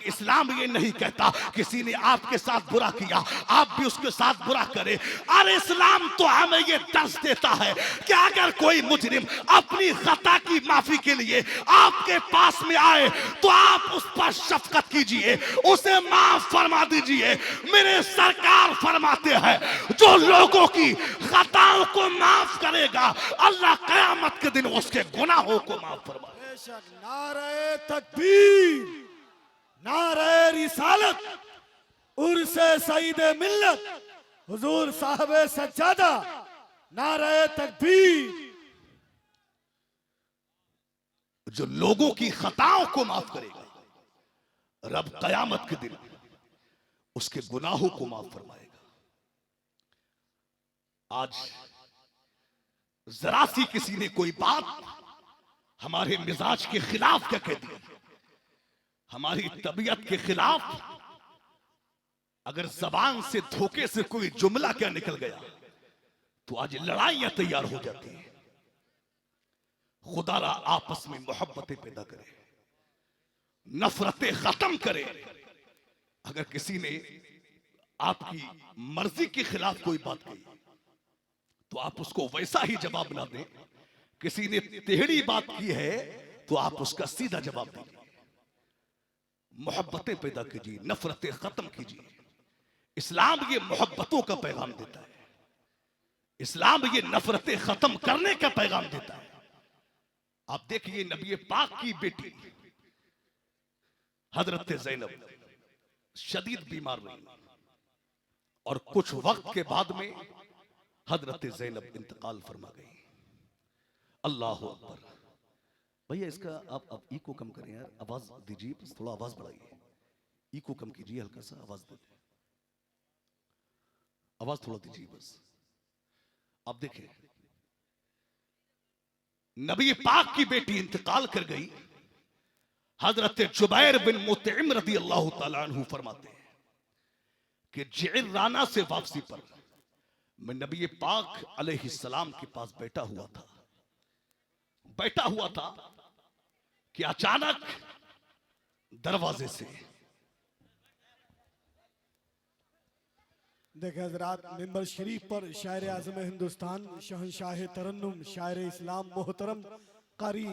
इस्लाम ये नहीं कहता किसी ने आपके साथ बुरा किया आप भी उसके साथ बुरा करें। अरे इस्लाम तो हमें ये दर्श देता है कि अगर कोई मुजरिम अपनी खता की माफी के लिए आपके पास में आए तो आप उस पर शफकत कीजिए, उसे माफ फरमा दीजिए। मेरे सरकार फरमाते हैं जो लोगों की खताओं को माफ करेगा अल्लाह कयामत के दिन उसके गुनाहों को माफ फरमाएगा। बेशक नारे तकबीर, नारे रिसालत, उर्से सईद मिल्लत हुजूर साहब सज्जादा, नारे तकबीर। जो लोगों की खताओं को माफ करेगा, रब कयामत के दिन उसके गुनाहों को माफ फरमाएगा। आज जरा सी किसी ने कोई बात हमारे मिजाज के खिलाफ क्या कह दी, हमारी तबीयत के खिलाफ, अगर जबान से धोखे से कोई जुमला क्या निकल गया तो आज लड़ाइयां तैयार हो जाती हैं। खुदारा आपस में मोहब्बतें पैदा करे, नफरतें खत्म करे। अगर किसी ने आपकी मर्जी के खिलाफ कोई बात कही तो आप उसको वैसा ही जवाब ना दें। किसी ने टेढ़ी बात की है तो आप उसका सीधा जवाब दीजिए। मोहब्बतें पैदा कीजिए, नफरतें खत्म कीजिए। इस्लाम ये मोहब्बतों का पैगाम देता है, इस्लाम ये नफरतें खत्म करने का पैगाम देता है। आप देखिए नबी पाक की बेटी हजरत ज़ैनब शदीद बीमार रही और कुछ वक्त के बाद में हजरत ज़ैनब इंतकाल फरमा गई। अल्लाह अकबर। भैया इसका आप इको कम करें यार, आवाज दीजिए, बस थोड़ा आवाज बढ़ाइए, इको कम कीजिए, हल्का सा आवाज दीजिए, आवाज थोड़ा दीजिए बस। आप देखें नबी पाक की बेटी इंतकाल कर गई। हजरत जुबैर बिन मुतइम रदी अल्लाह तआला अन्हु फरमाते हैं कि जि'राना से वापसी पर मैं नबी पाक अलैहिस्सलाम के पास बैठा हुआ था कि अचानक दरवाजे से देखे हजरात, मिंबर शरीफ पर शायर आज़म हिंदुस्तान, शहंशाह तरन्नुम, शायर इस्लाम मोहतरम कारी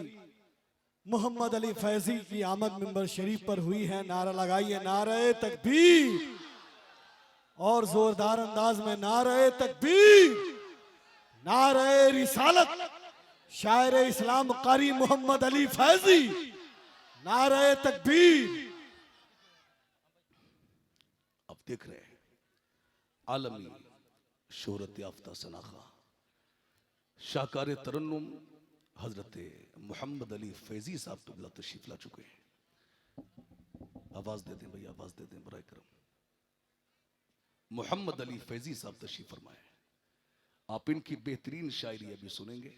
मोहम्मद अली फैजी की आमद मिंबर शरीफ पर हुई है। नारा लगाइए, नारे तकबीर, और जोरदार अंदाज में नारे तकबीर, नारे रिसालत, शायर इस्लाम कारी मोहम्मद अली फैजी, नारे तकबीर। अब देख रहे हैं आलमी शोहरत याफ्ता सनाखा शाहकार तरन्नुम हजरत मोहम्मद अली फैजी साहब तुबला तशरीफ ला चुके हैं। आवाज दे दें भैया, आवाज दे दें बराए करम। मोहम्मद अली फैजी साहब तशरीफ फरमाए। आप इनकी बेहतरीन शायरी अभी सुनेंगे।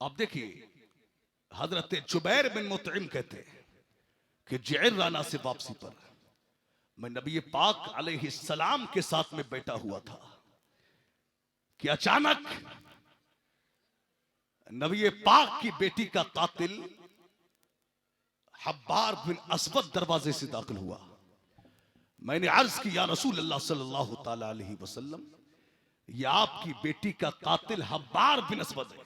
आप देखिए हजरत जुबैर बिन मुतइम कहते हैं कि जि'राना से वापसी पर मैं नबी पाक अलैहिस्सलाम के साथ में बैठा हुआ था कि अचानक नबी पाक की बेटी का कातिल हब्बार बिन असवद दरवाजे से दाखिल हुआ। मैंने अर्ज की, या रसूल अल्लाह सल्लल्लाहु ताला अलैहि वसल्लम, ये आपकी बेटी का कातिल हब्बार बिन असवद है।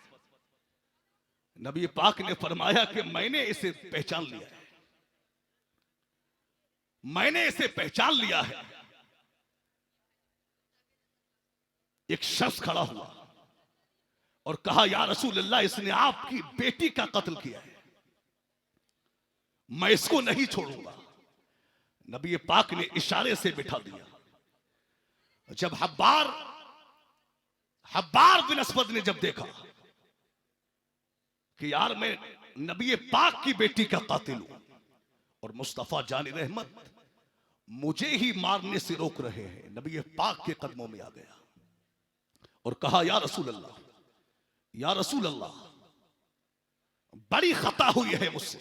नबी पाक ने फरमाया कि मैंने इसे पहचान लिया है, मैंने इसे पहचान लिया है। एक शख्स खड़ा हुआ और कहा, या रसूल अल्लाह, इसने आपकी बेटी का कत्ल किया है, मैं इसको नहीं छोड़ूंगा। नबी पाक ने इशारे से बिठा दिया। जब हब्बार बिन असवद ने जब देखा कि यार मैं नबी पाक की बेटी का कातिल हूं और मुस्तफा जान रहमत मुझे ही मारने से रोक रहे हैं, नबी पाक के कदमों में आ गया और कहा, या रसूल अल्लाह, या रसूल अल्लाह, बड़ी खता हुई है मुझसे।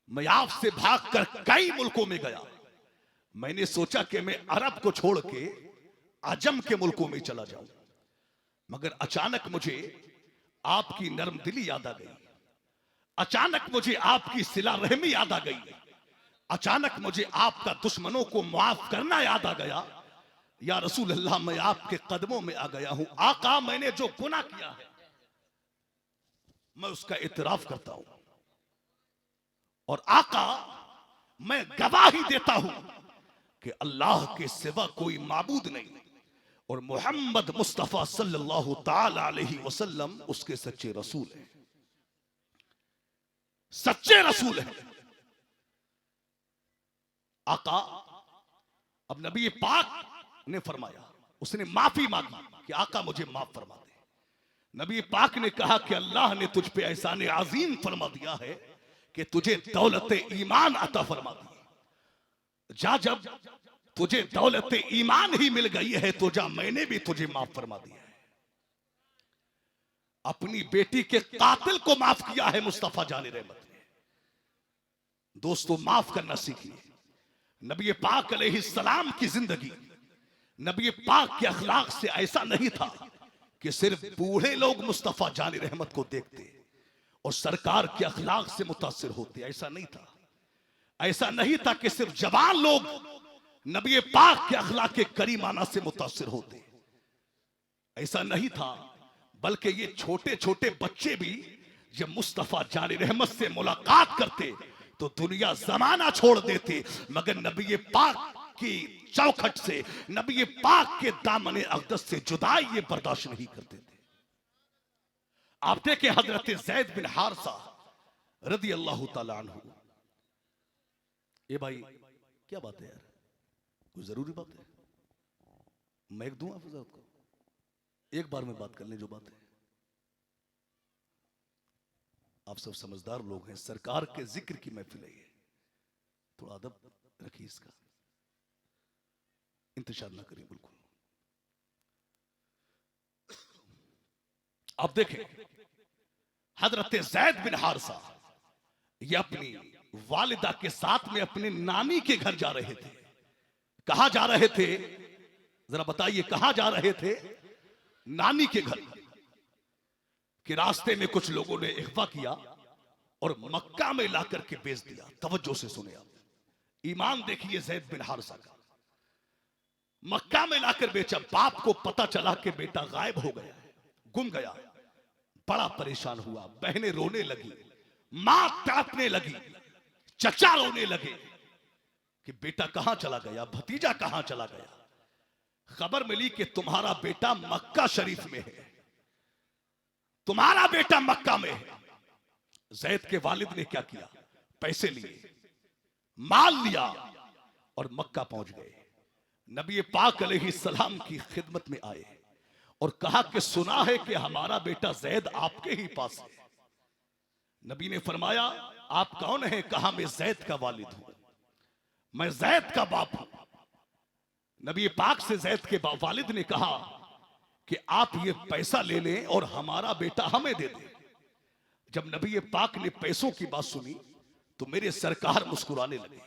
मैं आपसे भागकर कई मुल्कों में गया। मैंने सोचा कि मैं अरब को छोड़ के अजम के मुल्कों में चला जाऊं, मगर अचानक मुझे आपकी नरम दिली याद आ गई, अचानक मुझे आपकी सिला रहमी याद आ गई, अचानक मुझे आपका दुश्मनों को माफ करना याद आ गया। या रसूल अल्लाह, मैं आपके कदमों में आ गया हूं। आका, मैंने जो गुनाह किया है मैं उसका इतराफ करता हूं, और आका मैं गवाही देता हूं कि अल्लाह के सिवा कोई माबूद नहीं और मोहम्मद मुस्तफा सल्लल्लाहु ताला अलैहि वसल्लम उसके सच्चे रसूल हैं, सच्चे रसूल हैं। आका, अब नबी पाक ने फरमाया, उसने माफी मांगी कि आका मुझे माफ फरमा दे। नबी पाक ने कहा कि अल्लाह ने तुझ पे एहसान अजीम फरमा दिया है कि तुझे दौलत ईमान अता फरमा दी। जा, जब तुझे दौलत ईमान ही मिल गई है तो जा, मैंने भी तुझे माफ फरमा दिया है। अपनी बेटी के कातिल को माफ किया है मुस्तफा जान रहमत ने। दोस्तों, माफ करना सीखिए। नबी पाक अलैहिस्सलाम की जिंदगी, नबी पाक के अखलाक से ऐसा नहीं था कि सिर्फ बूढ़े लोग मुस्तफा जान रहमत को देखते और सरकार के अखलाक से मुतासिर होते। ऐसा नहीं था। ऐसा नहीं था कि सिर्फ जवान लोग नबी पाक के अखलाक के करीमाना से मुतासिर होते। ऐसा नहीं था, बल्कि ये छोटे छोटे बच्चे भी जब मुस्तफा जान रहमत से मुलाकात करते तो दुनिया जमाना छोड़ देते, मगर नबी पाक की चौखट से, नबी पाक के दामन अक़दस से जुदाई ये बर्दाश्त नहीं करते थे। आप देखें हजरत ज़ैद बिन हारिसा रदी अल्लाह ताला अन्हु। ये भाई क्या बात है यार, कोई जरूरी बात है? मैं एक दूं हजरत को, एक बार में बात कर लें जो बात है। आप सब समझदार लोग हैं, सरकार के जिक्र की महफिल है ये, थोड़ा अदब रखिए, इसका इंतजार ना करिए बिल्कुल। आप देखें हजरत ज़ैद बिन हारिसा ये अपनी वालिदा के साथ में अपने नानी के घर जा रहे थे। कहां जा रहे थे जरा बताइए, कहां जा रहे थे? नानी के घर। कि रास्ते में कुछ लोगों ने इख्वा किया और मक्का में लाकर के बेच दिया। तवज्जो से सुने आप, ईमान देखिए ज़ैद बिन हारिसा का। मक्का में लाकर बेचा। बाप को पता चला कि बेटा गायब हो गया, गुम गया। बड़ा परेशान हुआ, बहनें रोने लगी, मां तड़पने लगी, चचा रोने लगे कि बेटा कहां चला गया, भतीजा कहां चला गया। खबर मिली कि तुम्हारा बेटा मक्का शरीफ में है, तुम्हारा बेटा मक्का में है। ज़ैद के वालिद ने क्या किया? पैसे लिए, माल लिया और मक्का पहुंच गए। नबी पाक अलैहिस्सलाम की खिदमत में आए और कहा कि सुना है कि हमारा बेटा ज़ैद आपके ही पास है। नबी ने फरमाया, आप कौन हैं? कहा, मैं ज़ैद का वालिद हूं, मैं ज़ैद का बाप हूं। नबी पाक से ज़ैद के वालिद ने कहा कि आप ये पैसा ले लें और हमारा बेटा हमें दे दें। जब नबी पाक ने पैसों की बात सुनी तो मेरे सरकार मुस्कुराने लगे।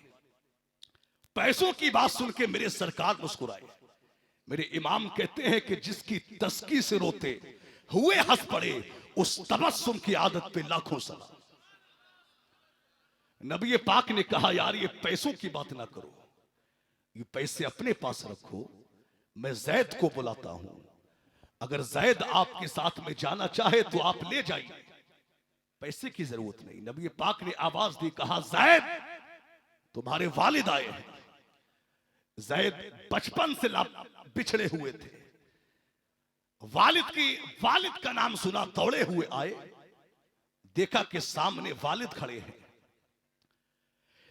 पैसों की बात सुन के मेरे सरकार मुस्कुराए। मेरे इमाम कहते हैं कि जिसकी तस्की से रोते हुए हंस पड़े, उस तबस्सुम की आदत पे लाखों सलाम। नबी पाक ने कहा, यार ये पैसों की बात ना करो, ये पैसे अपने पास रखो, मैं ज़ैद को बुलाता हूं। अगर ज़ैद आपके साथ में जाना चाहे तो आप ले जाइए, पैसे की जरूरत नहीं। नबी पाक ने आवाज दी, कहा, ज़ैद तुम्हारे वालिद आए हैं। ज़ैद बचपन से बिछड़े हुए थे। वालिद का नाम सुना, दौड़े हुए आए, देखा कि सामने वालिद खड़े हैं।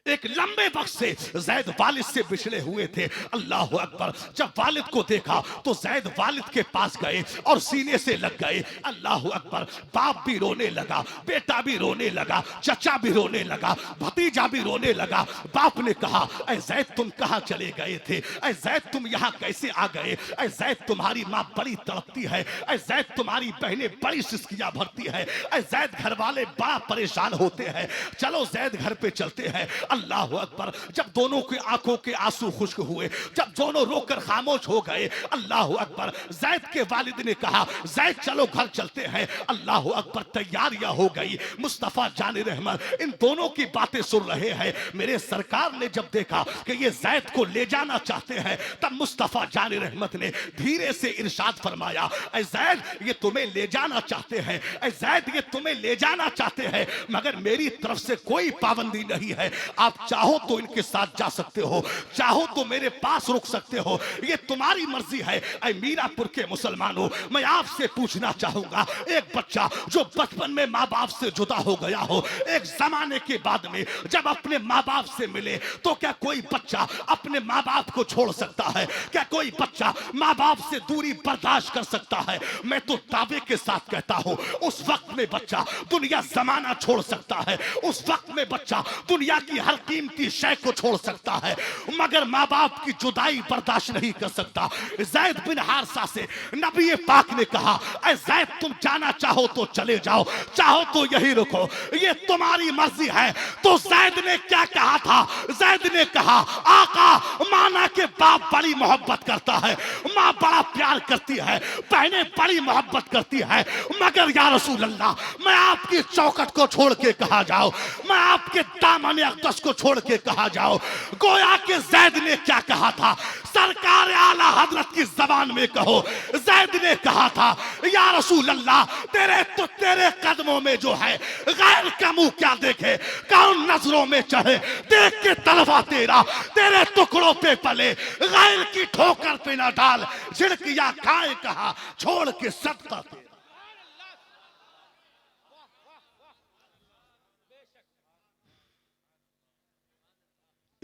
एक लंबे वक्त से ज़ैद वालिद से बिछड़े हुए थे। अल्लाह अकबर। जब वालिद को देखा तो ज़ैद वालिद के पास गए और सीने से लग गए। अल्लाह अकबर। बाप भी रोने लगा, बेटा भी रोने लगा, चचा भी रोने लगा, भतीजा भी रोने लगा। बाप ने कहा, ऐ ज़ैद तुम कहां चले गए थे? ऐ ज़ैद तुम यहां कैसे आ गए? ऐ ज़ैद तुम्हारी मां बड़ी तड़पती है, ऐ ज़ैद तुम्हारी बहनें बड़ी सिसकियां भरती है, ऐ ज़ैद घर वाले बड़ा परेशान होते हैं, चलो ज़ैद घर पे चलते हैं। अल्लाह अकबर। जब दोनों की आंखों के आंसू खुश्क हुए, जब दोनों रोकर खामोश हो गए, अल्लाह अकबर। ज़ैद के वालिद ने कहा, ज़ैद चलो घर चलते हैं। अल्लाह अकबर। तैयारियां हो गई। मुस्तफा जान रहमत इन दोनों की बातें सुन रहे हैं। मेरे सरकार ने जब देखा कि ये ज़ैद को ले जाना चाहते हैं, तब मुस्तफा जान रहमत ने धीरे से इरशाद फरमाया, ऐ ज़ैद ये तुम्हें ले जाना चाहते हैं, ऐ ज़ैद ये तुम्हें ले जाना चाहते हैं, मगर मेरी तरफ से कोई पाबंदी नहीं है। आप चाहो तो इनके साथ जा सकते हो, चाहो तो मेरे पास रुक सकते हो, ये तुम्हारी मर्जी है। ऐ मीरापुर के मुसलमानों, मैं आपसे पूछना चाहूंगा, एक बच्चा जो बचपन में माँ बाप से जुदा हो गया हो, एक जमाने के बाद में जब अपने माँ बाप से मिले, तो क्या कोई बच्चा अपने माँ बाप को छोड़ सकता है? क्या कोई बच्चा माँ बाप से दूरी बर्दाश्त कर सकता है? मैं तो दावे के साथ कहता हूं, उस वक्त में बच्चा दुनिया जमाना छोड़ सकता है, उस वक्त में बच्चा दुनिया की हर कीमती शय को छोड़ सकता है, मगर माँ बाप की जुदाई बर्दाश्त नहीं कर सकता। ज़ैद बिन हारिसा से नबी पाक ने कहा, ऐ ज़ैद तुम जाना चाहो तो चले जाओ, चाहो तो यही रुको, ये तुम्हारी मर्जी है। तो ज़ैद ने क्या कहा था? ज़ैद ने कहा, आका, माना के बाप बड़ी मोहब्बत करता है, माँ बड़ा प्यार करती है, बहनें बड़ी मोहब्बत करती है, मगर या रसूल अल्लाह, मैं आपकी चौखट को छोड़ के कहा जाओ, मैं आपके दामन अक़दस को छोड़ के कहा जाओ। गोया के ज़ैद ने क्या कहा था? सरकार आला हजरत की जबान में कहो, ज़ैद ने कहा था, या रसूल अल्लाह, तेरे कदमों में जो है गैर का मुंह क्या देखे, कौन नजरों में चढ़े, देख के तलवा तेरा तेरे टुकड़ों पे पले, गैर की ठोकर पे ना डाल, झिड़किया खाए कहा, छोड़ के सदका तेरा।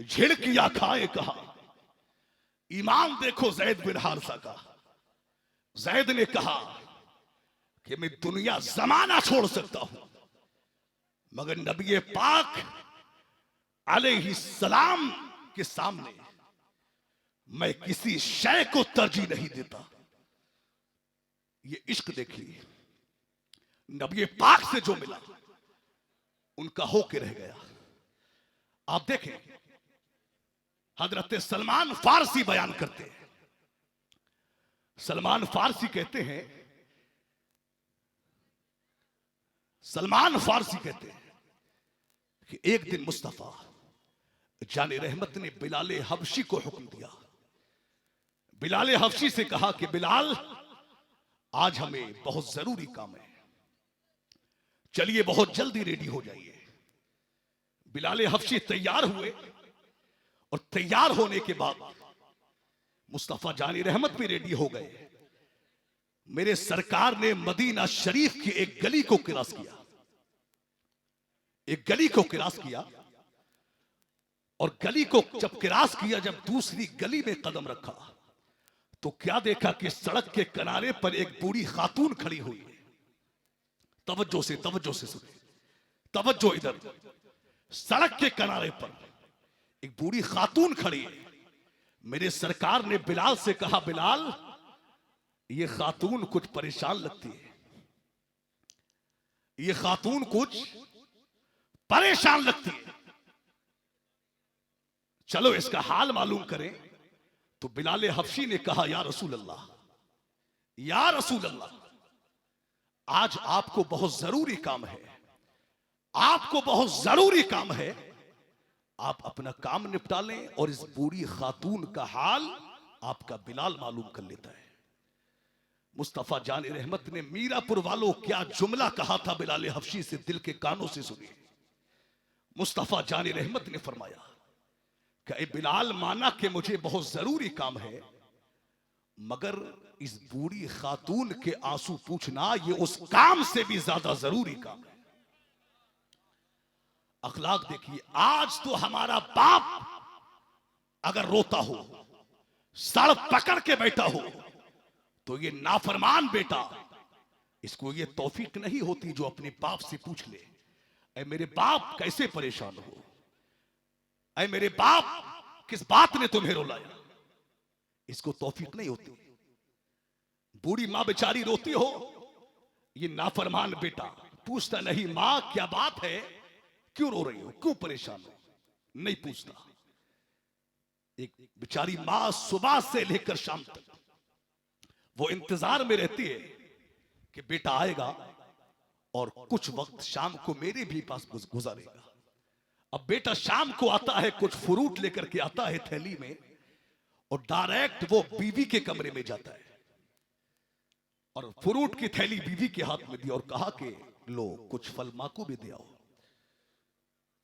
झिड़किया खाए कहा। ईमान देखो ज़ैद बिन हारिसा का। ज़ैद ने कहा कि मैं दुनिया जमाना छोड़ सकता हूं, मगर नबी पाक अलैहिस्सलाम के सामने मैं किसी शय को तरजीह नहीं देता। ये इश्क देखिए, नबी पाक से जो मिला उनका होके रह गया। आप देखें, हजरत सलमान फारसी बयान करते हैं, सलमान फारसी कहते हैं, सलमान फारसी कहते हैं कि एक दिन मुस्तफा जाने रहमत ने बिलाल हबशी को हुक्म दिया। बिलाल हबशी से कहा कि बिलाल, आज हमें बहुत जरूरी काम है, चलिए बहुत जल्दी रेडी हो जाइए। बिलाल हबशी तैयार हुए और तैयार होने के बाद मुस्तफा जानी रहमत भी रेडी हो गए। मेरे सरकार ने मदीना शरीफ की एक गली को क्रॉस किया, एक गली को क्रॉस किया, और गली को जब क्रॉस किया, जब दूसरी गली में कदम रखा तो क्या देखा कि सड़क के किनारे पर एक बूढ़ी खातून खड़ी हुई है। तवज्जो से सुने, तवज्जो इधर। सड़क के किनारे पर एक बूढ़ी खातून खड़ी है। मेरे सरकार ने बिलाल से कहा, बिलाल, ये खातून कुछ परेशान लगती है, ये खातून कुछ परेशान लगती है, चलो इसका हाल मालूम करें। तो बिलाल हबशी ने कहा, या रसूल अल्लाह, या रसूल अल्लाह, आज आपको बहुत जरूरी काम है, आपको बहुत जरूरी काम है, आप अपना काम निपटा लें और इस बूढ़ी खातून का हाल आपका बिलाल मालूम कर लेता है। मुस्तफा जान रहमत ने मीरापुर वालों क्या जुमला कहा था बिलाल हबशी से, दिल के कानों से सुनिए। मुस्तफा जान रहमत ने फरमाया कि बिलाल, माना कि मुझे बहुत जरूरी काम है, मगर इस बूढ़ी खातून के आंसू पूछना ये उस काम से भी ज्यादा जरूरी काम है। अखलाक देखिए, आज तो हमारा बाप अगर रोता हो, सर पकड़ के बैठा हो, तो ये नाफरमान बेटा, इसको ये तौफीक नहीं होती जो अपने बाप से पूछ ले, ऐ मेरे बाप कैसे परेशान हो, ऐ मेरे बाप किस बात ने तुम्हें रुलाया, इसको तौफीक नहीं होती। बूढ़ी मां बेचारी रोती हो, ये नाफरमान बेटा पूछता नहीं, मां क्या बात है, क्यों रो रही हो, क्यों परेशान हो, नहीं पूछता। एक बेचारी मां सुबह से लेकर शाम तक वो इंतजार में रहती है कि बेटा आएगा और कुछ वक्त शाम को मेरे भी पास गुजारेगा। अब बेटा शाम को आता है, कुछ फ्रूट लेकर के आता है थैली में, और डायरेक्ट वो बीवी के कमरे में जाता है और फ्रूट की थैली बीवी के हाथ में दी और कहा कि लो कुछ फल मां को भी दे आओ।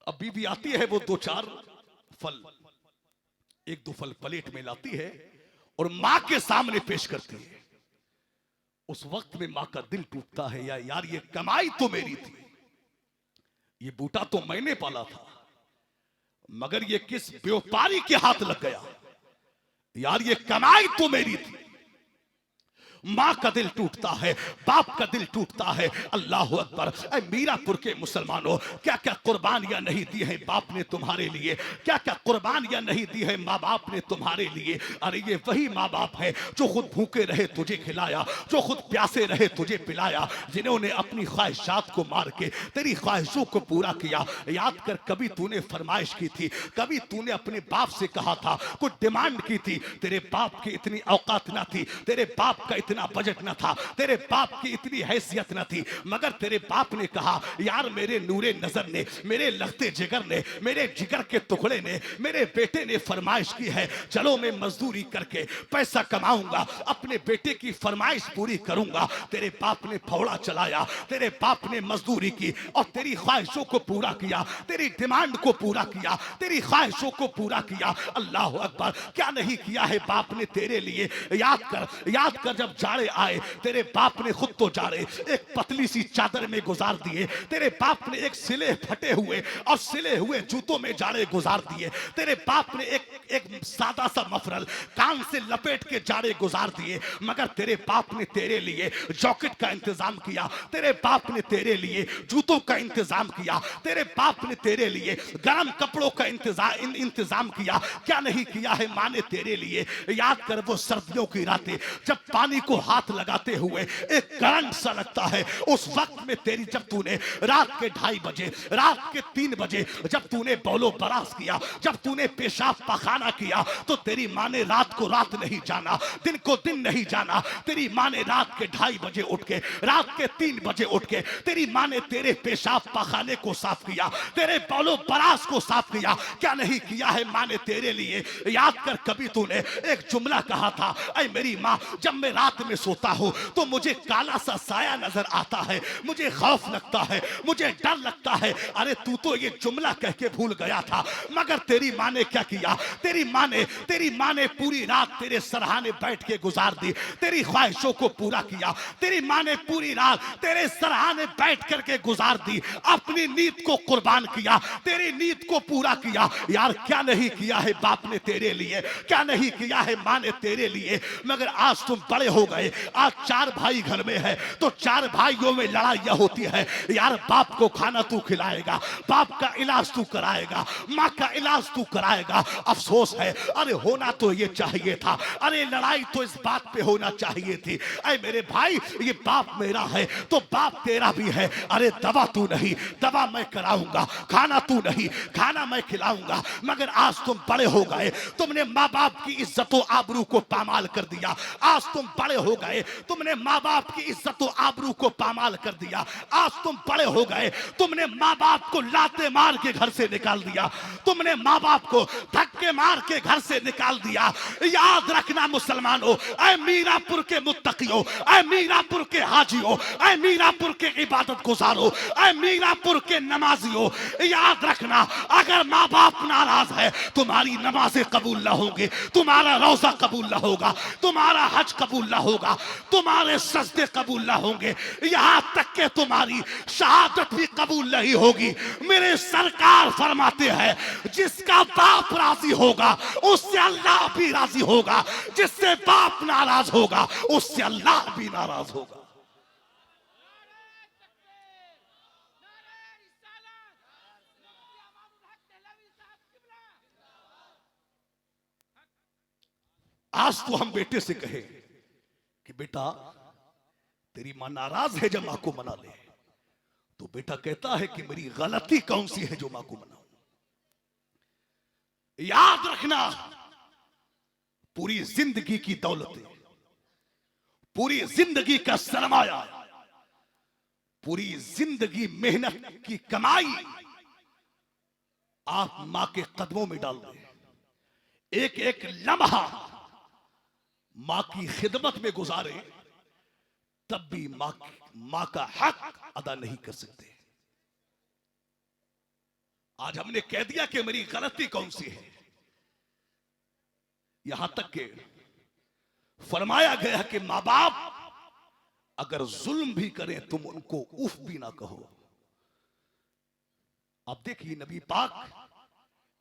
अब बीवी आती है, वो दो चार फल, एक दो फल प्लेट में लाती है और मां के सामने पेश करती है। उस वक्त में मां का दिल टूटता है, यार ये कमाई तो मेरी थी, ये बूटा तो मैंने पाला था, मगर ये किस व्यापारी के हाथ लग गया। यार ये कमाई तो मेरी थी। मां का दिल टूटता है, बाप का दिल टूटता है। अल्लाह अकबर। ऐ मीरापुर के मुसलमानों, क्या क्या कुर्बानियां नहीं दी हैं बाप ने तुम्हारे लिए, क्या क्या कुर्बानियां नहीं दी है माँ बाप ने तुम्हारे लिए। अरे ये वही माँ बाप है जो खुद भूखे रहे तुझे खिलाया, जो खुद प्यासे रहे तुझे पिलाया, जिन्होंने अपनी ख्वाहिशात को मार के तेरी ख्वाहिशों को पूरा किया। याद कर, कभी तूने फरमाइश की थी, कभी तूने अपने बाप से कहा था, कुछ डिमांड की थी, तेरे बाप की इतनी औकात ना थी, तेरे बाप का इतना बजट न था, तेरे बाप की इतनी हैसियत न थी, मगर तेरे बाप ने कहा, यार मेरे नूरे नजर ने, मेरे लखते जिगर ने, मेरे जिगर के टुकड़े ने, मेरे बेटे ने फरमाइश की है, चलो मैं मजदूरी करके पैसा कमाऊंगा, अपने बेटे की फरमाइश पूरी करूंगा। तेरे बाप ने फौड़ा चलाया, तेरे बाप ने मजदूरी की और तेरी ख्वाहिशों को पूरा किया, तेरी डिमांड को पूरा किया, तेरी ख्वाहिशों को पूरा किया। अल्लाह अकबर। क्या नहीं किया है बाप ने तेरे लिए। याद कर जब जाड़े आए, तेरे बाप ने खुद तो जाड़े एक पतली सी चादर में गुजार दिए, तेरे बाप ने एक सिले फटे हुए और सिले हुए जूतों में जाड़े गुजार दिए, तेरे बाप ने एक सादा सा मफरल कान से लपेट के जाड़े गुजार दिए, मगर तेरे बाप ने तेरे लिए जॉकेट का इंतजाम किया, तेरे बाप ने तेरे लिए जूतों का इंतजाम किया, तेरे बाप ने तेरे लिए गर्म कपड़ों का इंतजाम किया। क्या नहीं किया है माँ ने तेरे लिए। याद कर, वो सर्दियों की रातें जब पानी को हाथ लगाते हुए एक करंट सा लगता है, उस वक्त में तेरी, जब तूने रात के 2:30 बजे, रात के 3 बजे जब तूने बौलो बरास किया, जब तूने पेशाब पखाना किया, तो तेरी माँ ने रात को रात नहीं जाना, दिन को दिन नहीं जाना। तेरी माँ ने रात के 2:30 बजे उठ के, रात के 3 बजे उठ के तेरी माँ ने तेरे पेशाब पखाने को साफ किया, तेरे बौलो बरास को साफ किया। क्या नहीं किया है माँ ने तेरे लिए। याद कर, कभी तूने एक जुमला कहा था, ऐ मेरी माँ, जब मैं रात में सोता हूं तो मुझे काला सा साया नजर आता है, मुझे खौफ लगता है, मुझे डर लगता है। अरे तू तो ये जुमला कह के भूल गया था, मगर तेरी माँ ने क्या किया। तेरी माँ ने पूरी रात तेरे सरहाने बैठ के गुजार दी, तेरी ख्वाहिशों को पूरा किया। तेरी माँ ने पूरी रात तेरे सरहाने बैठ करके गुजार दी, अपनी नींद को कुर्बान किया, तेरी नींद को पूरा किया। यार क्या नहीं किया है बाप ने तेरे लिए, क्या नहीं किया है माँ ने तेरे लिए। मगर आज तुम बड़े हो गए, आज 4 भाई घर में है, तो 4 भाइयों में लड़ाइयां होती है। यार बाप को खाना तू खिलाएगा, बाप का इलाज तू कराएगा, माँ का इलाज तू कराएगा। अफसोस है, अरे होना तो ये चाहिए था, अरे लड़ाई तो इस बात पे होना चाहिए थी। अरे मेरे भाई, ये बाप मेरा है तो बाप तेरा भी है। अरे दवा तू नहीं, दवा मैं कराऊंगा, खाना तू नहीं, खाना मैं खिलाऊंगा। मगर आज तुम बड़े हो गए, तुमने माँ बाप की इज्जत और आबरू को पामाल कर दिया। आज तुम बड़े हो गए, तुमने माँ बाप की इज्जत और आबरू को पामाल कर दिया। आज तुम बड़े हो गए, तुमने माँ बाप को लाते मार के घर से निकाल दिया, तुमने माँ बाप को धक्के मार के घर से निकाल दिया। याद रखना मुसलमानों, ऐ मीरापुर के मुत्तकियों, ऐ मीरापुर के हाजियों, ऐ मीरापुर के इबादत गुजारों, ऐ मीरापुर के नमाजियों, याद रखना, अगर माँ बाप नाराज है, तुम्हारी नमाजें कबूल न होंगी, तुम्हारा रोजा कबूल न होगा, तुम्हारा हज कबूल न होगा, तुम्हारे सजदे कबूल न होंगे, यहां तक के तुम्हारी शहादत भी कबूल नहीं होगी। मेरे सरकार फरमाते हैं, जिसका बाप राजी होगा उससे अल्लाह भी राजी होगा, जिससे बाप नाराज होगा उससे अल्लाह भी नाराज होगा। आज तो हम बेटे से कहे कि बेटा तेरी मां नाराज है, जब मां को मना ले, तो बेटा कहता है कि मेरी गलती कौन सी है जो मां को मनाऊं। याद रखना, पूरी जिंदगी की दौलतें, पूरी जिंदगी का सरमाया, पूरी जिंदगी मेहनत की कमाई आप मां के कदमों में डाल रहे। एक एक लम्हा मां की खिदमत में गुजारे, तब भी मां का हक अदा नहीं कर सकते। आज हमने कह दिया कि मेरी गलती कौन सी है। यहां तक के फरमाया गया कि मां बाप अगर जुल्म भी करें तुम उनको उफ भी ना कहो। अब देखिए नबी पाक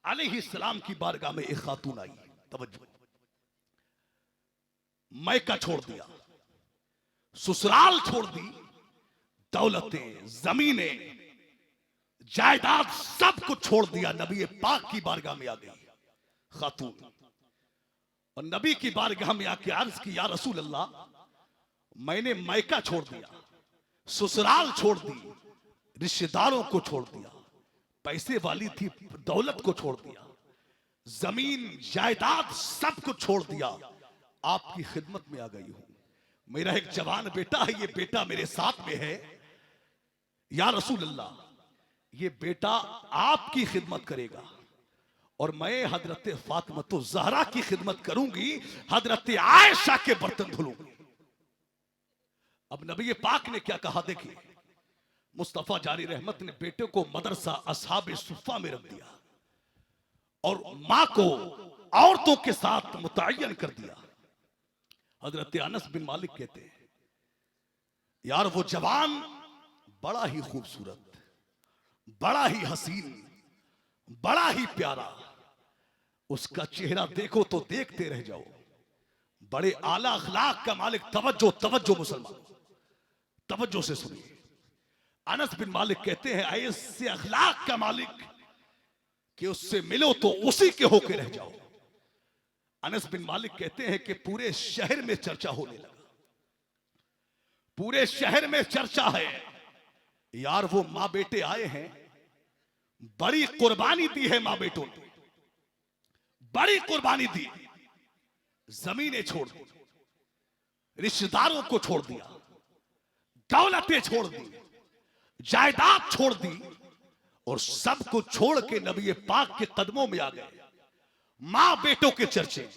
अलैहिस्सलाम की बारगाह में एक खातून आई, तवज्जो, मैका छोड़ दिया, ससुराल छोड़ दी, दौलतें, जमीनें, जायदाद सब कुछ छोड़ दिया, नबी पाक की बारगाह में आ गई खातून। और नबी की बारगाह में आके अर्ज की, या रसूल अल्लाह, मैंने मैका छोड़ दिया, ससुराल छोड़ दी, रिश्तेदारों को छोड़ दिया, पैसे वाली थी दौलत को छोड़ दिया, जमीन जायदाद सब कुछ छोड़ दिया, आपकी खिदमत में आ गई हूं। मेरा एक जवान बेटा है, ये बेटा मेरे साथ में है, या रसूल अल्लाह, ये बेटा आपकी खिदमत करेगा और मैं हजरत फातिमा ज़हरा की खिदमत करूंगी, हजरत आयशा के बर्तन धुलूंगी। अब नबी पाक ने क्या कहा, देखिए, मुस्तफा जारी रहमत ने बेटे को मदरसा असहाबे सुफ़ा में रख दिया और मां को औरतों के साथ मुतय्यन कर दिया। हजरत अनस बिन मालिक कहते हैं, यार वो जवान बड़ा ही खूबसूरत, बड़ा ही हसीन, बड़ा ही प्यारा, उसका चेहरा देखो तो देखते रह जाओ, बड़े आला अखलाक का मालिक। तवज्जो तवज्जो मुसलमान, तवज्जो से सुनिए। अनस बिन मालिक कहते हैं, ऐसे अखलाक का मालिक कि उससे मिलो तो उसी के होके रह जाओ। अनस बिन मालिक कहते हैं कि पूरे शहर में चर्चा होने लगा, पूरे शहर में चर्चा है, यार वो मां बेटे आए हैं, बड़ी कुर्बानी दी है मां बेटों ने, बड़ी कुर्बानी दी, जमीनें छोड़ दी, रिश्तेदारों को छोड़ दिया, दौलतें छोड़ दी, जायदाद छोड़ दी और सब कुछ छोड़ के नबी पाक के कदमों में आ गए। मां बेटों के चर्चे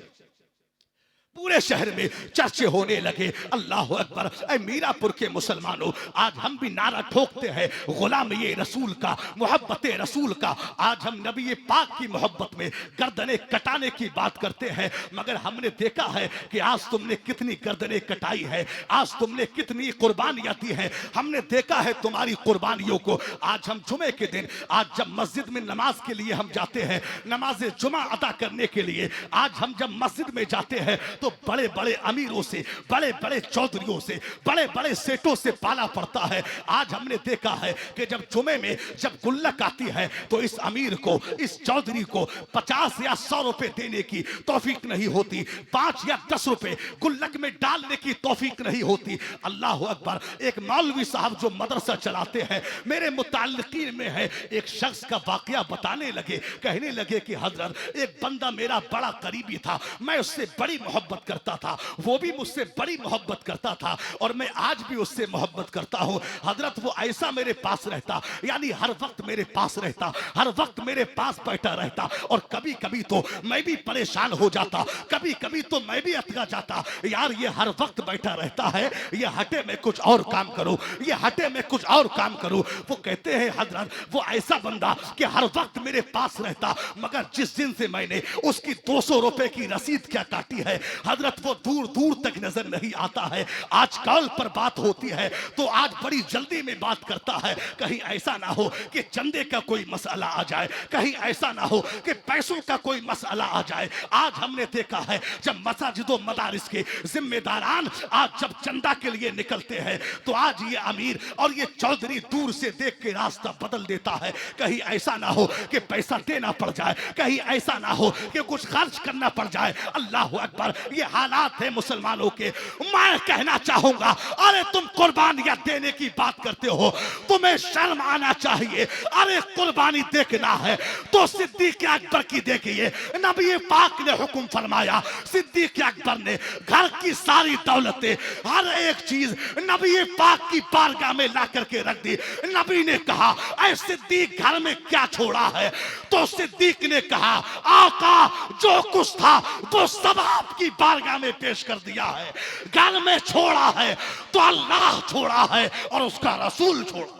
पूरे शहर में चर्चे होने लगे। अल्लाह अकबर। ऐ मीरापुर के मुसलमानों, आज हम भी नारा ठोकते हैं गुलाम ये रसूल का, मोहब्बत रसूल का। आज हम नबी पाक की मोहब्बत में गर्दनें कटाने की बात करते हैं, मगर हमने देखा है कि आज तुमने कितनी गर्दनें कटाई है, आज तुमने कितनी कुर्बानियां दी हैं। हमने देखा है तुम्हारी कुर्बानियों को। आज हम जुमे के दिन, आज जब मस्जिद में नमाज के लिए हम जाते हैं, नमाज जुमा अदा करने के लिए, आज हम जब मस्जिद में जाते हैं तो बड़े बड़े अमीरों से, बड़े बड़े चौधरियों से, बड़े बड़े सेठों से पाला पड़ता है। आज हमने देखा है कि जब जुमे में जब गुल्लक आती है तो इस अमीर को, इस चौधरी को 50 या 100 रुपए देने की तौफीक नहीं होती, 5 या 10 रुपए गुल्लक में डालने की तौफीक नहीं होती। अल्लाह अकबर। एक मौलवी साहब जो मदरसा चलाते हैं, मेरे मुताल्लिकीन में है, एक शख्स का वाकया बताने लगे, कहने लगे कि हजरत एक बंदा मेरा बड़ा करीबी था, मैं उससे बड़ी मोहब्बत करता था, वो भी मुझसे बड़ी मोहब्बत करता था और मैं आज भी उससे मोहब्बत करता हूं। हजरत वो ऐसा मेरे पास रहता, यानी हर वक्त मेरे पास रहता, हर वक्त मेरे पास बैठा रहता और कभी कभी तो मैं भी परेशान हो जाता, कभी कभी तो मैं भी अटका जाता, यार ये हर वक्त बैठा रहता है, ये हटे मैं कुछ और काम करूं, ये हटे मैं कुछ और काम करूं। वो कहते हैं हजरत वो ऐसा बंदा कि हर वक्त मेरे पास रहता, मगर जिस दिन से मैंने उसकी 200 रुपए की रसीद क्या काटी है हजरत, वो दूर दूर तक नजर नहीं आता है। आज कॉल पर बात होती है तो आज बड़ी जल्दी में बात करता है, कहीं ऐसा ना हो कि चंदे का कोई मसला आ जाए, कहीं ऐसा ना हो कि पैसों का कोई मसला आ जाए। आज हमने देखा है जब मसाजिदों मदारिस के जिम्मेदारान आज जब चंदा के लिए निकलते हैं तो आज ये अमीर और ये चौधरी दूर से देख के रास्ता बदल देता है, कहीं ऐसा ना हो कि पैसा देना पड़ जाए, कहीं ऐसा ना हो कि कुछ खर्च करना पड़ जाए। अल्लाह अकबर। ये हालात है मुसलमानों के। मैं कहना चाहूंगा, अरे तुम कुर्बानियां देने की बात करते हो, तुम्हें शर्म आना चाहिए। अरे कुर्बानी देखना है तो सिद्दीक अकबर की देखिए, नबी पाक ने हुक्म फरमाया, सिद्दीक अकबर ने घर की सारी दौलतें, हर एक चीज नबी पाक की बारगाह में ला करके रख दी। नबी ने कहा, ऐ सिद्दीक घर में क्या छोड़ा है? तो सिद्दीक ने कहा, आका जो कुछ था वो सब आपकी बारगाह में पेश कर दिया है। घर में छोड़ा है तो अल्लाह छोड़ा है और उसका रसूल छोड़ा।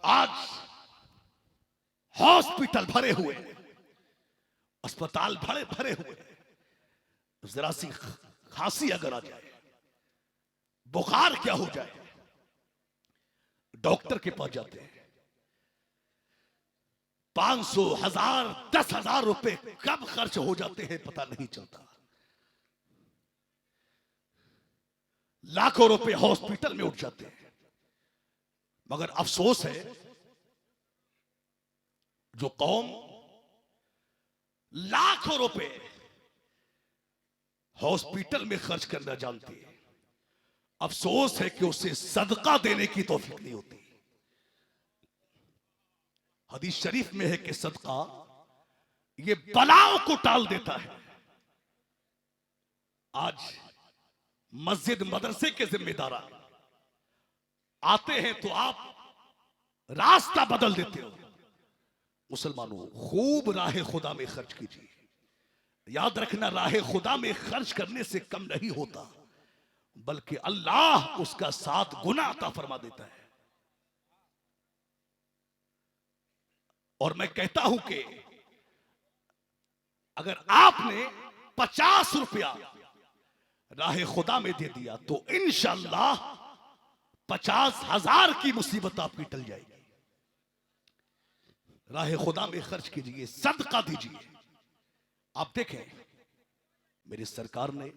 आज हॉस्पिटल भरे हुए, अस्पताल भरे भरे हुए, जरा सी खांसी अगर आ जाए, बुखार क्या हो जाए, डॉक्टर के पास जाते हैं, 500, 1000, 10,000 रुपए कब खर्च हो जाते हैं पता नहीं चलता। लाखों रुपए हॉस्पिटल में उठ जाते हैं। मगर अफसोस है जो कौम लाखों रुपए हॉस्पिटल में खर्च करना जानती है, अफसोस है कि उसे सदका देने की तौफीक नहीं होती। हदीस शरीफ में है कि सदका ये बलाओं को टाल देता है। आज मस्जिद मदरसे के जिम्मेदार आते हैं तो आप रास्ता बदल देते हो। मुसलमानों, खूब राह खुदा में खर्च कीजिए। याद रखना, राह खुदा में खर्च करने से कम नहीं होता, बल्कि अल्लाह उसका 7 गुना अता फरमा देता है। और मैं कहता हूं कि अगर आपने 50 रुपया राह खुदा में दे दिया तो इंशाअल्लाह 50,000 की मुसीबत आपकी टल जाएगी। राह खुदा में खर्च कीजिए, सदका दीजिए। आप देखें, मेरी सरकार ने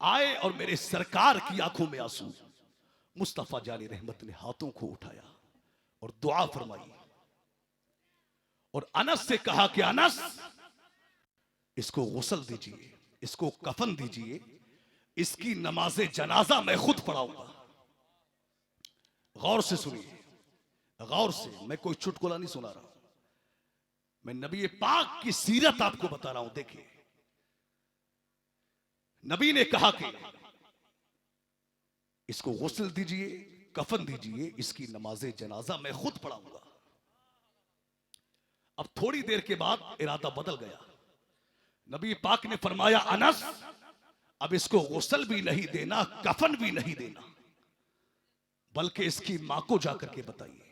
आए और मेरे सरकार की आंखों में आंसू, मुस्तफा जानी रहमत ने हाथों को उठाया और दुआ फरमाई और अनस से कहा कि अनस, इसको गुस्ल दीजिए, इसको कफन दीजिए, इसकी नमाज़े जनाजा मैं खुद पढ़ाऊंगा। गौर से सुनिए, गौर से, मैं कोई चुटकुला नहीं सुना रहा, मैं नबी पाक की सीरत आपको बता रहा हूं। देखिए, नबी ने कहा कि इसको गुस्ल दीजिए, कफन दीजिए, इसकी नमाज़े जनाजा मैं खुद पढ़ाऊंगा। अब थोड़ी देर के बाद इरादा बदल गया। नबी पाक ने फरमाया, अनस, अब इसको गुस्ल भी नहीं देना, कफन भी नहीं देना, बल्कि इसकी मां को जाकर के बताइए।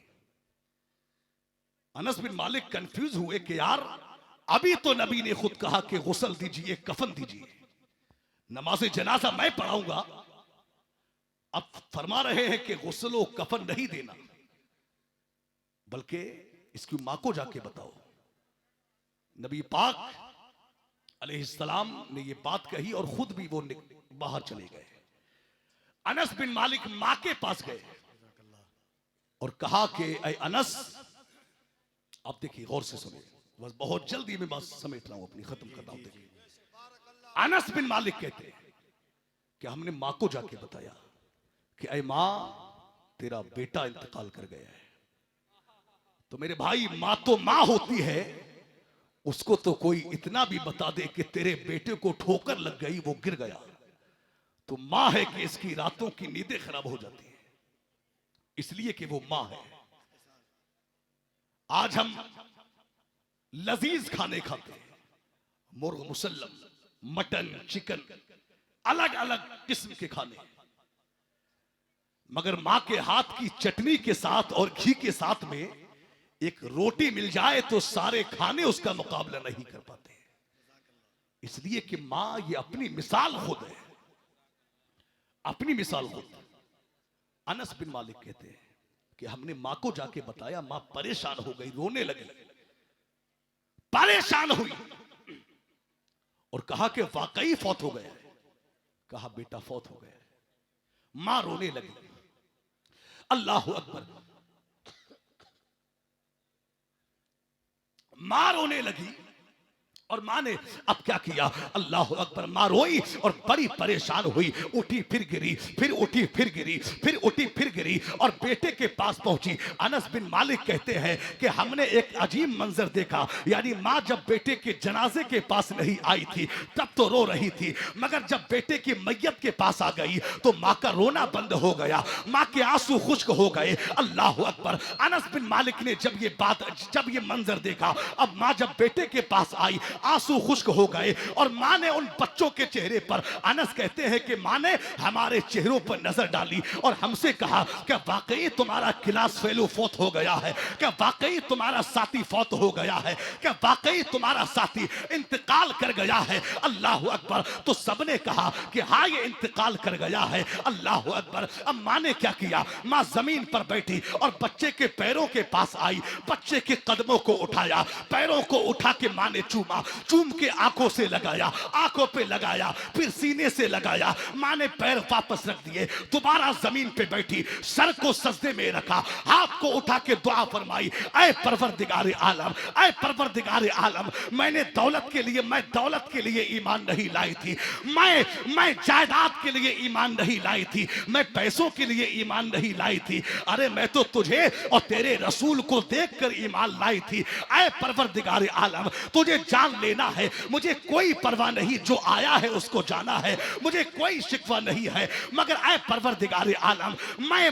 अनस बिन मालिक कंफ्यूज हुए कि यार, अभी तो नबी ने खुद कहा कि गुस्ल दीजिए, कफन दीजिए, नमाज़े जनाजा मैं पढ़ाऊंगा, अब फरमा रहे हैं कि गुस्ल कफन नहीं देना, बल्कि इसकी मां को जाके बताओ। नबी पाक अलैहिस्सलाम ने ये बात कही और खुद भी वो बाहर चले गए। अनस बिन मालिक मां के पास गए और कहा कि ऐ अनस, आप देखिए, गौर से सुनिए, बस बहुत जल्दी मैं बात समेट रहा हूं, अपनी खत्म करता हूं। देखिए, अनस बिन मालिक कहते हैं कि हमने मां को जाके बताया कि ऐ मां, तेरा बेटा इंतकाल कर गया है। तो मेरे भाई, मां तो मां होती है, उसको तो कोई इतना भी बता दे कि तेरे बेटे को ठोकर लग गई, वो गिर गया, तो मां है कि इसकी रातों की नींदें खराब हो जाती है, इसलिए कि वो मां है। आज हम लजीज खाने खाते हैं, मुर्ग मुसल्लम, मटन, चिकन, अलग अलग किस्म के खाने, मगर मां के हाथ की चटनी के साथ और घी के साथ में एक रोटी मिल जाए तो सारे खाने उसका मुकाबला नहीं कर पाते, इसलिए कि मां ये अपनी मिसाल खुद है, अपनी मिसाल खुद। अनस बिन मालिक कहते हैं कि हमने मां को जाके बताया, मां परेशान हो गई, रोने लगी, परेशान हुई और कहा कि वाकई फौत हो गया है। कहा, बेटा फौत हो गया है। मां रोने लगी। अल्लाह अकबर। मां रोने लगी और मां ने अब क्या किया, अल्लाह अकबर। मां रोई और बड़ी परेशान हुई, उठी फिर गिरी, फिर उठी फिर गिरी, फिर उठी फिर गिरी और बेटे के पास पहुंची। अनस बिन मालिक कहते हैं कि हमने एक अजीब मंजर देखा, यानी मां जब बेटे के जनाजे के पास नहीं आई थी तब तो रो रही थी, मगर जब बेटे की मैयत के पास आ गई तो मां का रोना बंद हो गया, मां के आंसू खुश्क हो गए। अल्लाह अकबर। अनस बिन मालिक ने जब ये मंजर देखा, अब मां जब बेटे के पास आई, आंसू खुश्क हो गए और माँ ने उन बच्चों के चेहरे पर, अनस कहते हैं कि माँ ने हमारे चेहरों पर नजर डाली और हमसे कहा क्या वाकई तुम्हारा क्लास फेलो फौत हो गया है, क्या वाकई तुम्हारा साथी फौत हो गया है, क्या वाकई तुम्हारा साथी इंतकाल कर गया है। अल्लाह अकबर। तो सबने कहा कि हाँ ये इंतकाल कर गया है। अल्लाह अकबर। अब माँ ने क्या किया, माँ जमीन पर बैठी और बच्चे के पैरों के पास आई, बच्चे के कदमों को उठाया, पैरों को उठा के माँ ने चूमा, चूम के आंखों से लगाया, आंखों पे लगाया, फिर सीने से लगाया। माँ ने पैर वापस रख दिए, दोबारा जमीन पे बैठी, सर को सजदे में रखा, हाथ को उठा के दुआ फरमाई, ऐ परवरदिगार आलम, ऐ परवरदिगार आलम, मैं दौलत के लिए ईमान नहीं लाई थी, मैं जायदाद के लिए ईमान नहीं लाई थी, मैं पैसों के लिए ईमान नहीं लाई थी, अरे मैं तो तुझे और तेरे रसूल को देखकर ईमान लाई थी। ऐ परवरदिगार आलम, तुझे जान लेना है, मुझे कोई परवाह नहीं, जो आया है उसको जाना है, मुझे कोई शिकवा नहीं है, मगर ऐ परवरदिगार आलम,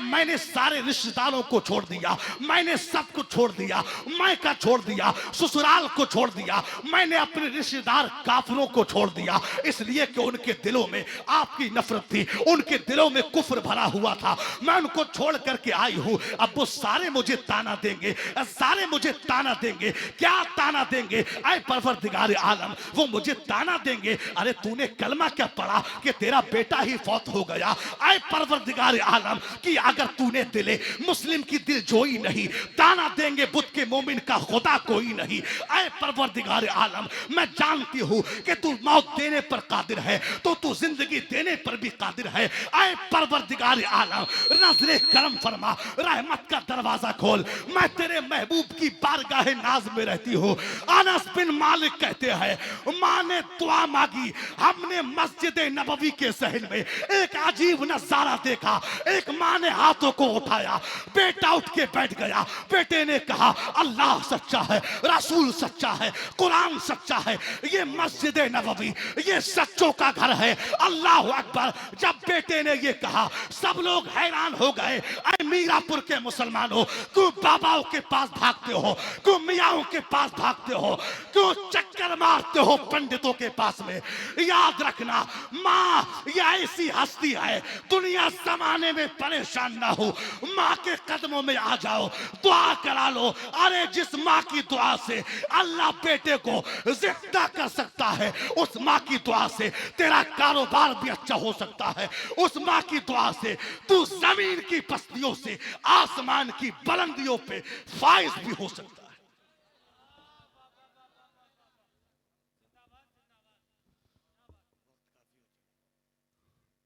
मैंने सारे रिश्तेदारों को छोड़ दिया, मैंने सब कुछ छोड़ दिया, मैं का छोड़ दिया, ससुराल को छोड़ दिया, मैंने अपने रिश्तेदार काफिरों को छोड़ दिया, इसलिए कि उनके दिलों में आपकी नफरत थी, उनके दिलों में कुफ्र भरा हुआ था, मैं उनको छोड़ करके आई हूं। अब वो सारे मुझे ताना देंगे, सारे मुझे ताना देंगे, क्या ताना देंगे? ऐ परवरदिगार आलम, वो मुझे ताना देंगे, अरे तूने कलमा क्या पढ़ा कि तेरा बेटा ही फौत हो गया? ऐ परवरदिगार आलम कि अगर तूने दिले मुस्लिम की दिल जोई नहीं, ताना देंगे बुत के मोमिन का खुदा कोई नहीं। ऐ परवरदिगार आलम, मैं जानती हूं कि तू मौत देने पर कादिर है, तो तू जिंदगी देने पर भी कादिर है। ऐ परवरदिगार आलम, नजरे करम फरमा, रहमत का दरवाजा खोल, मैं तेरे महबूब की बारगाह नाज में रहती हूं। अनस बिन मालिक कहते हैं, मां ने दुआ मांगी, हमने मस्जिद नबवी के सहन में एक अजीब नजारा देखा, एक मां ने हाथों को उठाया, बेटा उठ के बैठ गया, बेटे ने कहा अल्लाह सच्चा है, रसूल सच्चा है, कुरान सच्चा है, ये मस्जिद नबवी ये सच्चों का घर है। अल्लाह अकबर। जब बेटे ने ये कहा सब लोग हैरान हो गए, ऐ मीरापुर के मुसलमानों, क्यों बाबाओं के पास भागते हो, क्यों मियाओं के पास भागते हो, क्यों चक्कर मारते हो पंडितों के पास में? याद रखना, माँ ये ऐसी हस्ती है, दुनिया जमाने में परेशान ना हो, माँ के कदमों में आ जाओ, दुआ करा लो। अरे जिस माँ की दुआ से अल्लाह बेटे को जिंदा कर सकता है, उस माँ की दुआ से तेरा कारोबार भी अच्छा हो सकता है, उस माँ की दुआ से तू जमीन की पस्तियों से आसमान की बुलंदियों पे फाइज भी हो सकता है।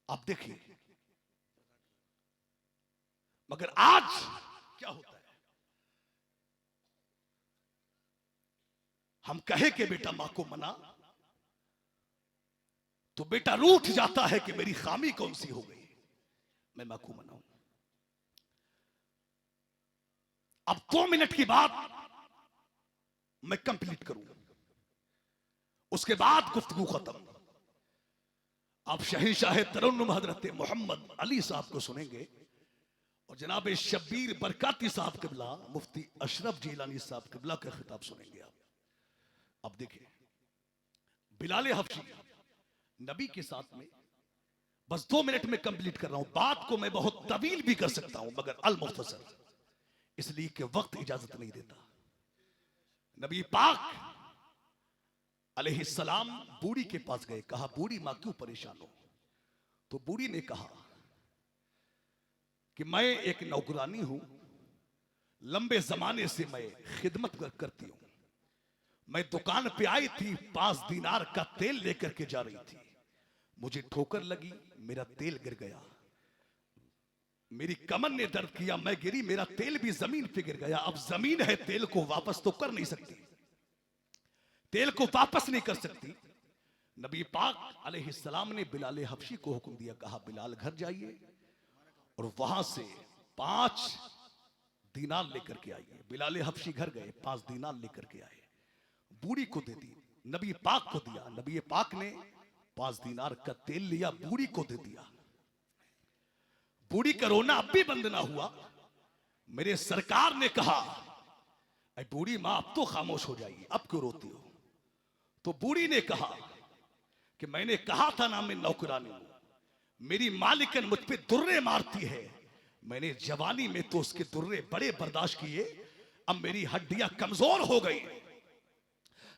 आप देखिए, मगर आज क्या होता है, हम कहे कि बेटा मां को मना, तो बेटा रूठ जाता है कि मेरी खामी कौन सी हो गई, मैं मां को मनाऊं। अब 2 मिनट की बात मैं कंप्लीट करूं, उसके बाद गुफ्तगू खत्म। आप शहंशाह तरन्नुम हजरत मोहम्मद अली साहब को सुनेंगे और जनाब शब्बीर बरकाती साहब किबला, मुफ्ती अशरफ जीलानी साहब किबला का खिताब सुनेंगे आप। अब देखिए, बिलाल हबशी नबी के साथ में, बस 2 मिनट में कंप्लीट कर रहा हूं, बात को मैं बहुत तवील भी कर सकता हूं मगर अल मुख्तसर, इसलिए कि वक्त इजाजत नहीं देता। नबी पाक अलैहिस्सलाम बूढ़ी के पास गए, कहा बूढ़ी मां क्यों परेशान हो? तो बूढ़ी ने कहा कि मैं एक नौकरानी हूं, लंबे जमाने से मैं खिदमत करती हूं, मैं दुकान पे आई थी, 5 दीनार का तेल लेकर के जा रही थी, मुझे ठोकर लगी, मेरा तेल गिर गया, मेरी कमर ने दर्द किया, मैं गिरी, मेरा तेल भी जमीन पे गिर गया। अब जमीन है, तेल को वापस तो कर नहीं सकती, तेल को वापस नहीं कर सकती। नबी पाक अलैहिस्सलाम ने बिलाल हबशी को हुक्म दिया, कहा बिलाल घर जाइए और वहां से 5 दीनार लेकर के आइए। बिलाल हबशी घर गए, 5 दीनार लेकर के आए, बूढ़ी को दे दी, नबी पाक को दिया, नबी पाक ने 5 दीनार का तेल लिया, बूढ़ी को दे दिया। बूढ़ी का रोना अब भी बंद ना हुआ। मेरे सरकार ने कहा, अरे बूढ़ी मां अब तो खामोश हो जाइए, अब क्यों रोती हो? तो बूढ़ी ने कहा कि मैंने कहा था ना मैं नौकरानी हूं, मेरी मालिकन मुझ पे दुर्रे मारती है, मैंने जवानी में तो उसके दुर्रे बड़े बर्दाश्त किए, अब मेरी हड्डियां कमजोर हो गई।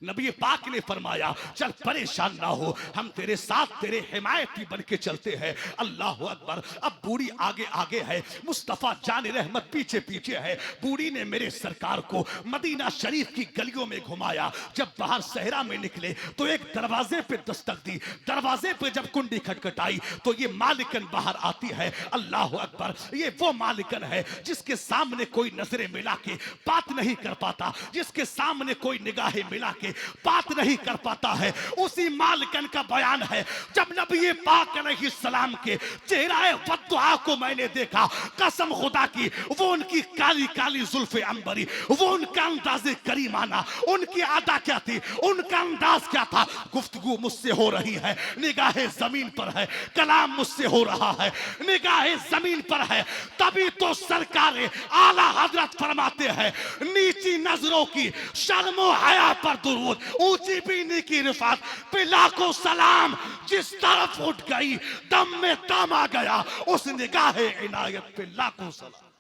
नबी पाक ने फरमाया चल परेशान ना हो, हम तेरे साथ तेरे हिमायती बन के चलते हैं। अल्लाह अकबर। अब बूढ़ी आगे आगे है, मुस्तफा जान रहमत पीछे पीछे है। बूढ़ी ने मेरे सरकार को मदीना शरीफ की गलियों में घुमाया। जब बाहर सहरा में निकले तो एक दरवाजे पे दस्तक दी, दरवाजे पे जब कुंडी खटखटाई तो ये मालिकन बाहर आती है। अल्लाह अकबर। ये वो मालिकन है जिसके सामने कोई नजरें मिला के बात नहीं कर पाता, जिसके सामने कोई निगाहें मिला के बात नहीं कर पाता है। उसी मालिकन का बयान है, जब नबी पाक अलैहिस्सलाम के चेहरे बद्दुआ को मैंने देखा, कसम खुदा की, वो उनकी काली काली जुल्फे अंबरी, वो उनका अंदाज़े करीमाना, उनकी अदा क्या थी, उनका अंदाज क्या था। गुफ्तगू मुझसे हो रही है, निगाहें जमीन पर है, कलाम मुझसे हो रहा है, निगाहें जमीन पर है। तभी तो सरकार आला हजरत फरमाते हैं, नीची नजरों की शर्म हया पर दुरूद, ऊंची बीनी की रिफात पे लाखों सलाम। जिस तरफ उठ गई दम में दम आ गया, उस निगाहे इनायत पे लाखों सलाम।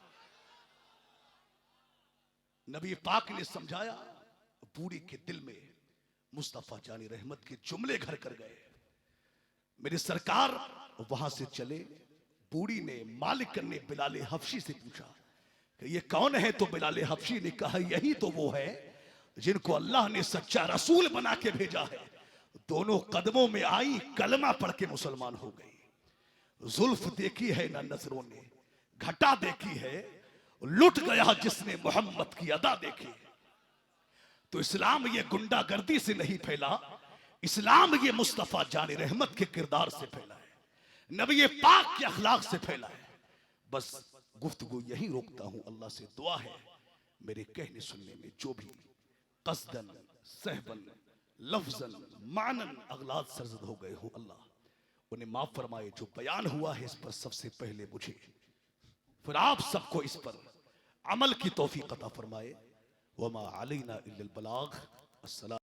नबी पाक ने समझाया, बूढ़ी के दिल में मुस्तफा जानी रहमत के जुमले घर कर गए। मेरी सरकार वहां से चले। बूढ़ी ने, मालिकन ने बिलाल हबशी से पूछा कि ये कौन है? तो बिलाल हबशी ने कहा यही तो वो है जिनको अल्लाह ने सच्चा रसूल बना के भेजा है। दोनों कदमों में आई, कलमा पढ़ के मुसलमान हो गई। जुल्फ देखी है ना नजरों ने, घटा देखी है, लुट गया जिसने मोहम्मद की अदा देखी। तो इस्लाम ये गुंडागर्दी से नहीं फैला, इस्लाम ये मुस्तफा जानी रहमत के किरदार से फैला है, नबी पाक के अखलाक से फैला है। बस गुफ्तगू यही रोकता हूं। अल्लाह से दुआ है मेरे कहने सुनने में जो भी कसदन, सहबन, लफ्जन, मानन अगलात सरजद हो गए हो, अल्लाह उन्हें माफ फरमाए। जो बयान हुआ है इस पर सबसे पहले मुझे, फिर आप सबको इस पर अमल की तौफीक अता फरमाए। वमा अलैना इल्लल बलाग। अस्सलाम।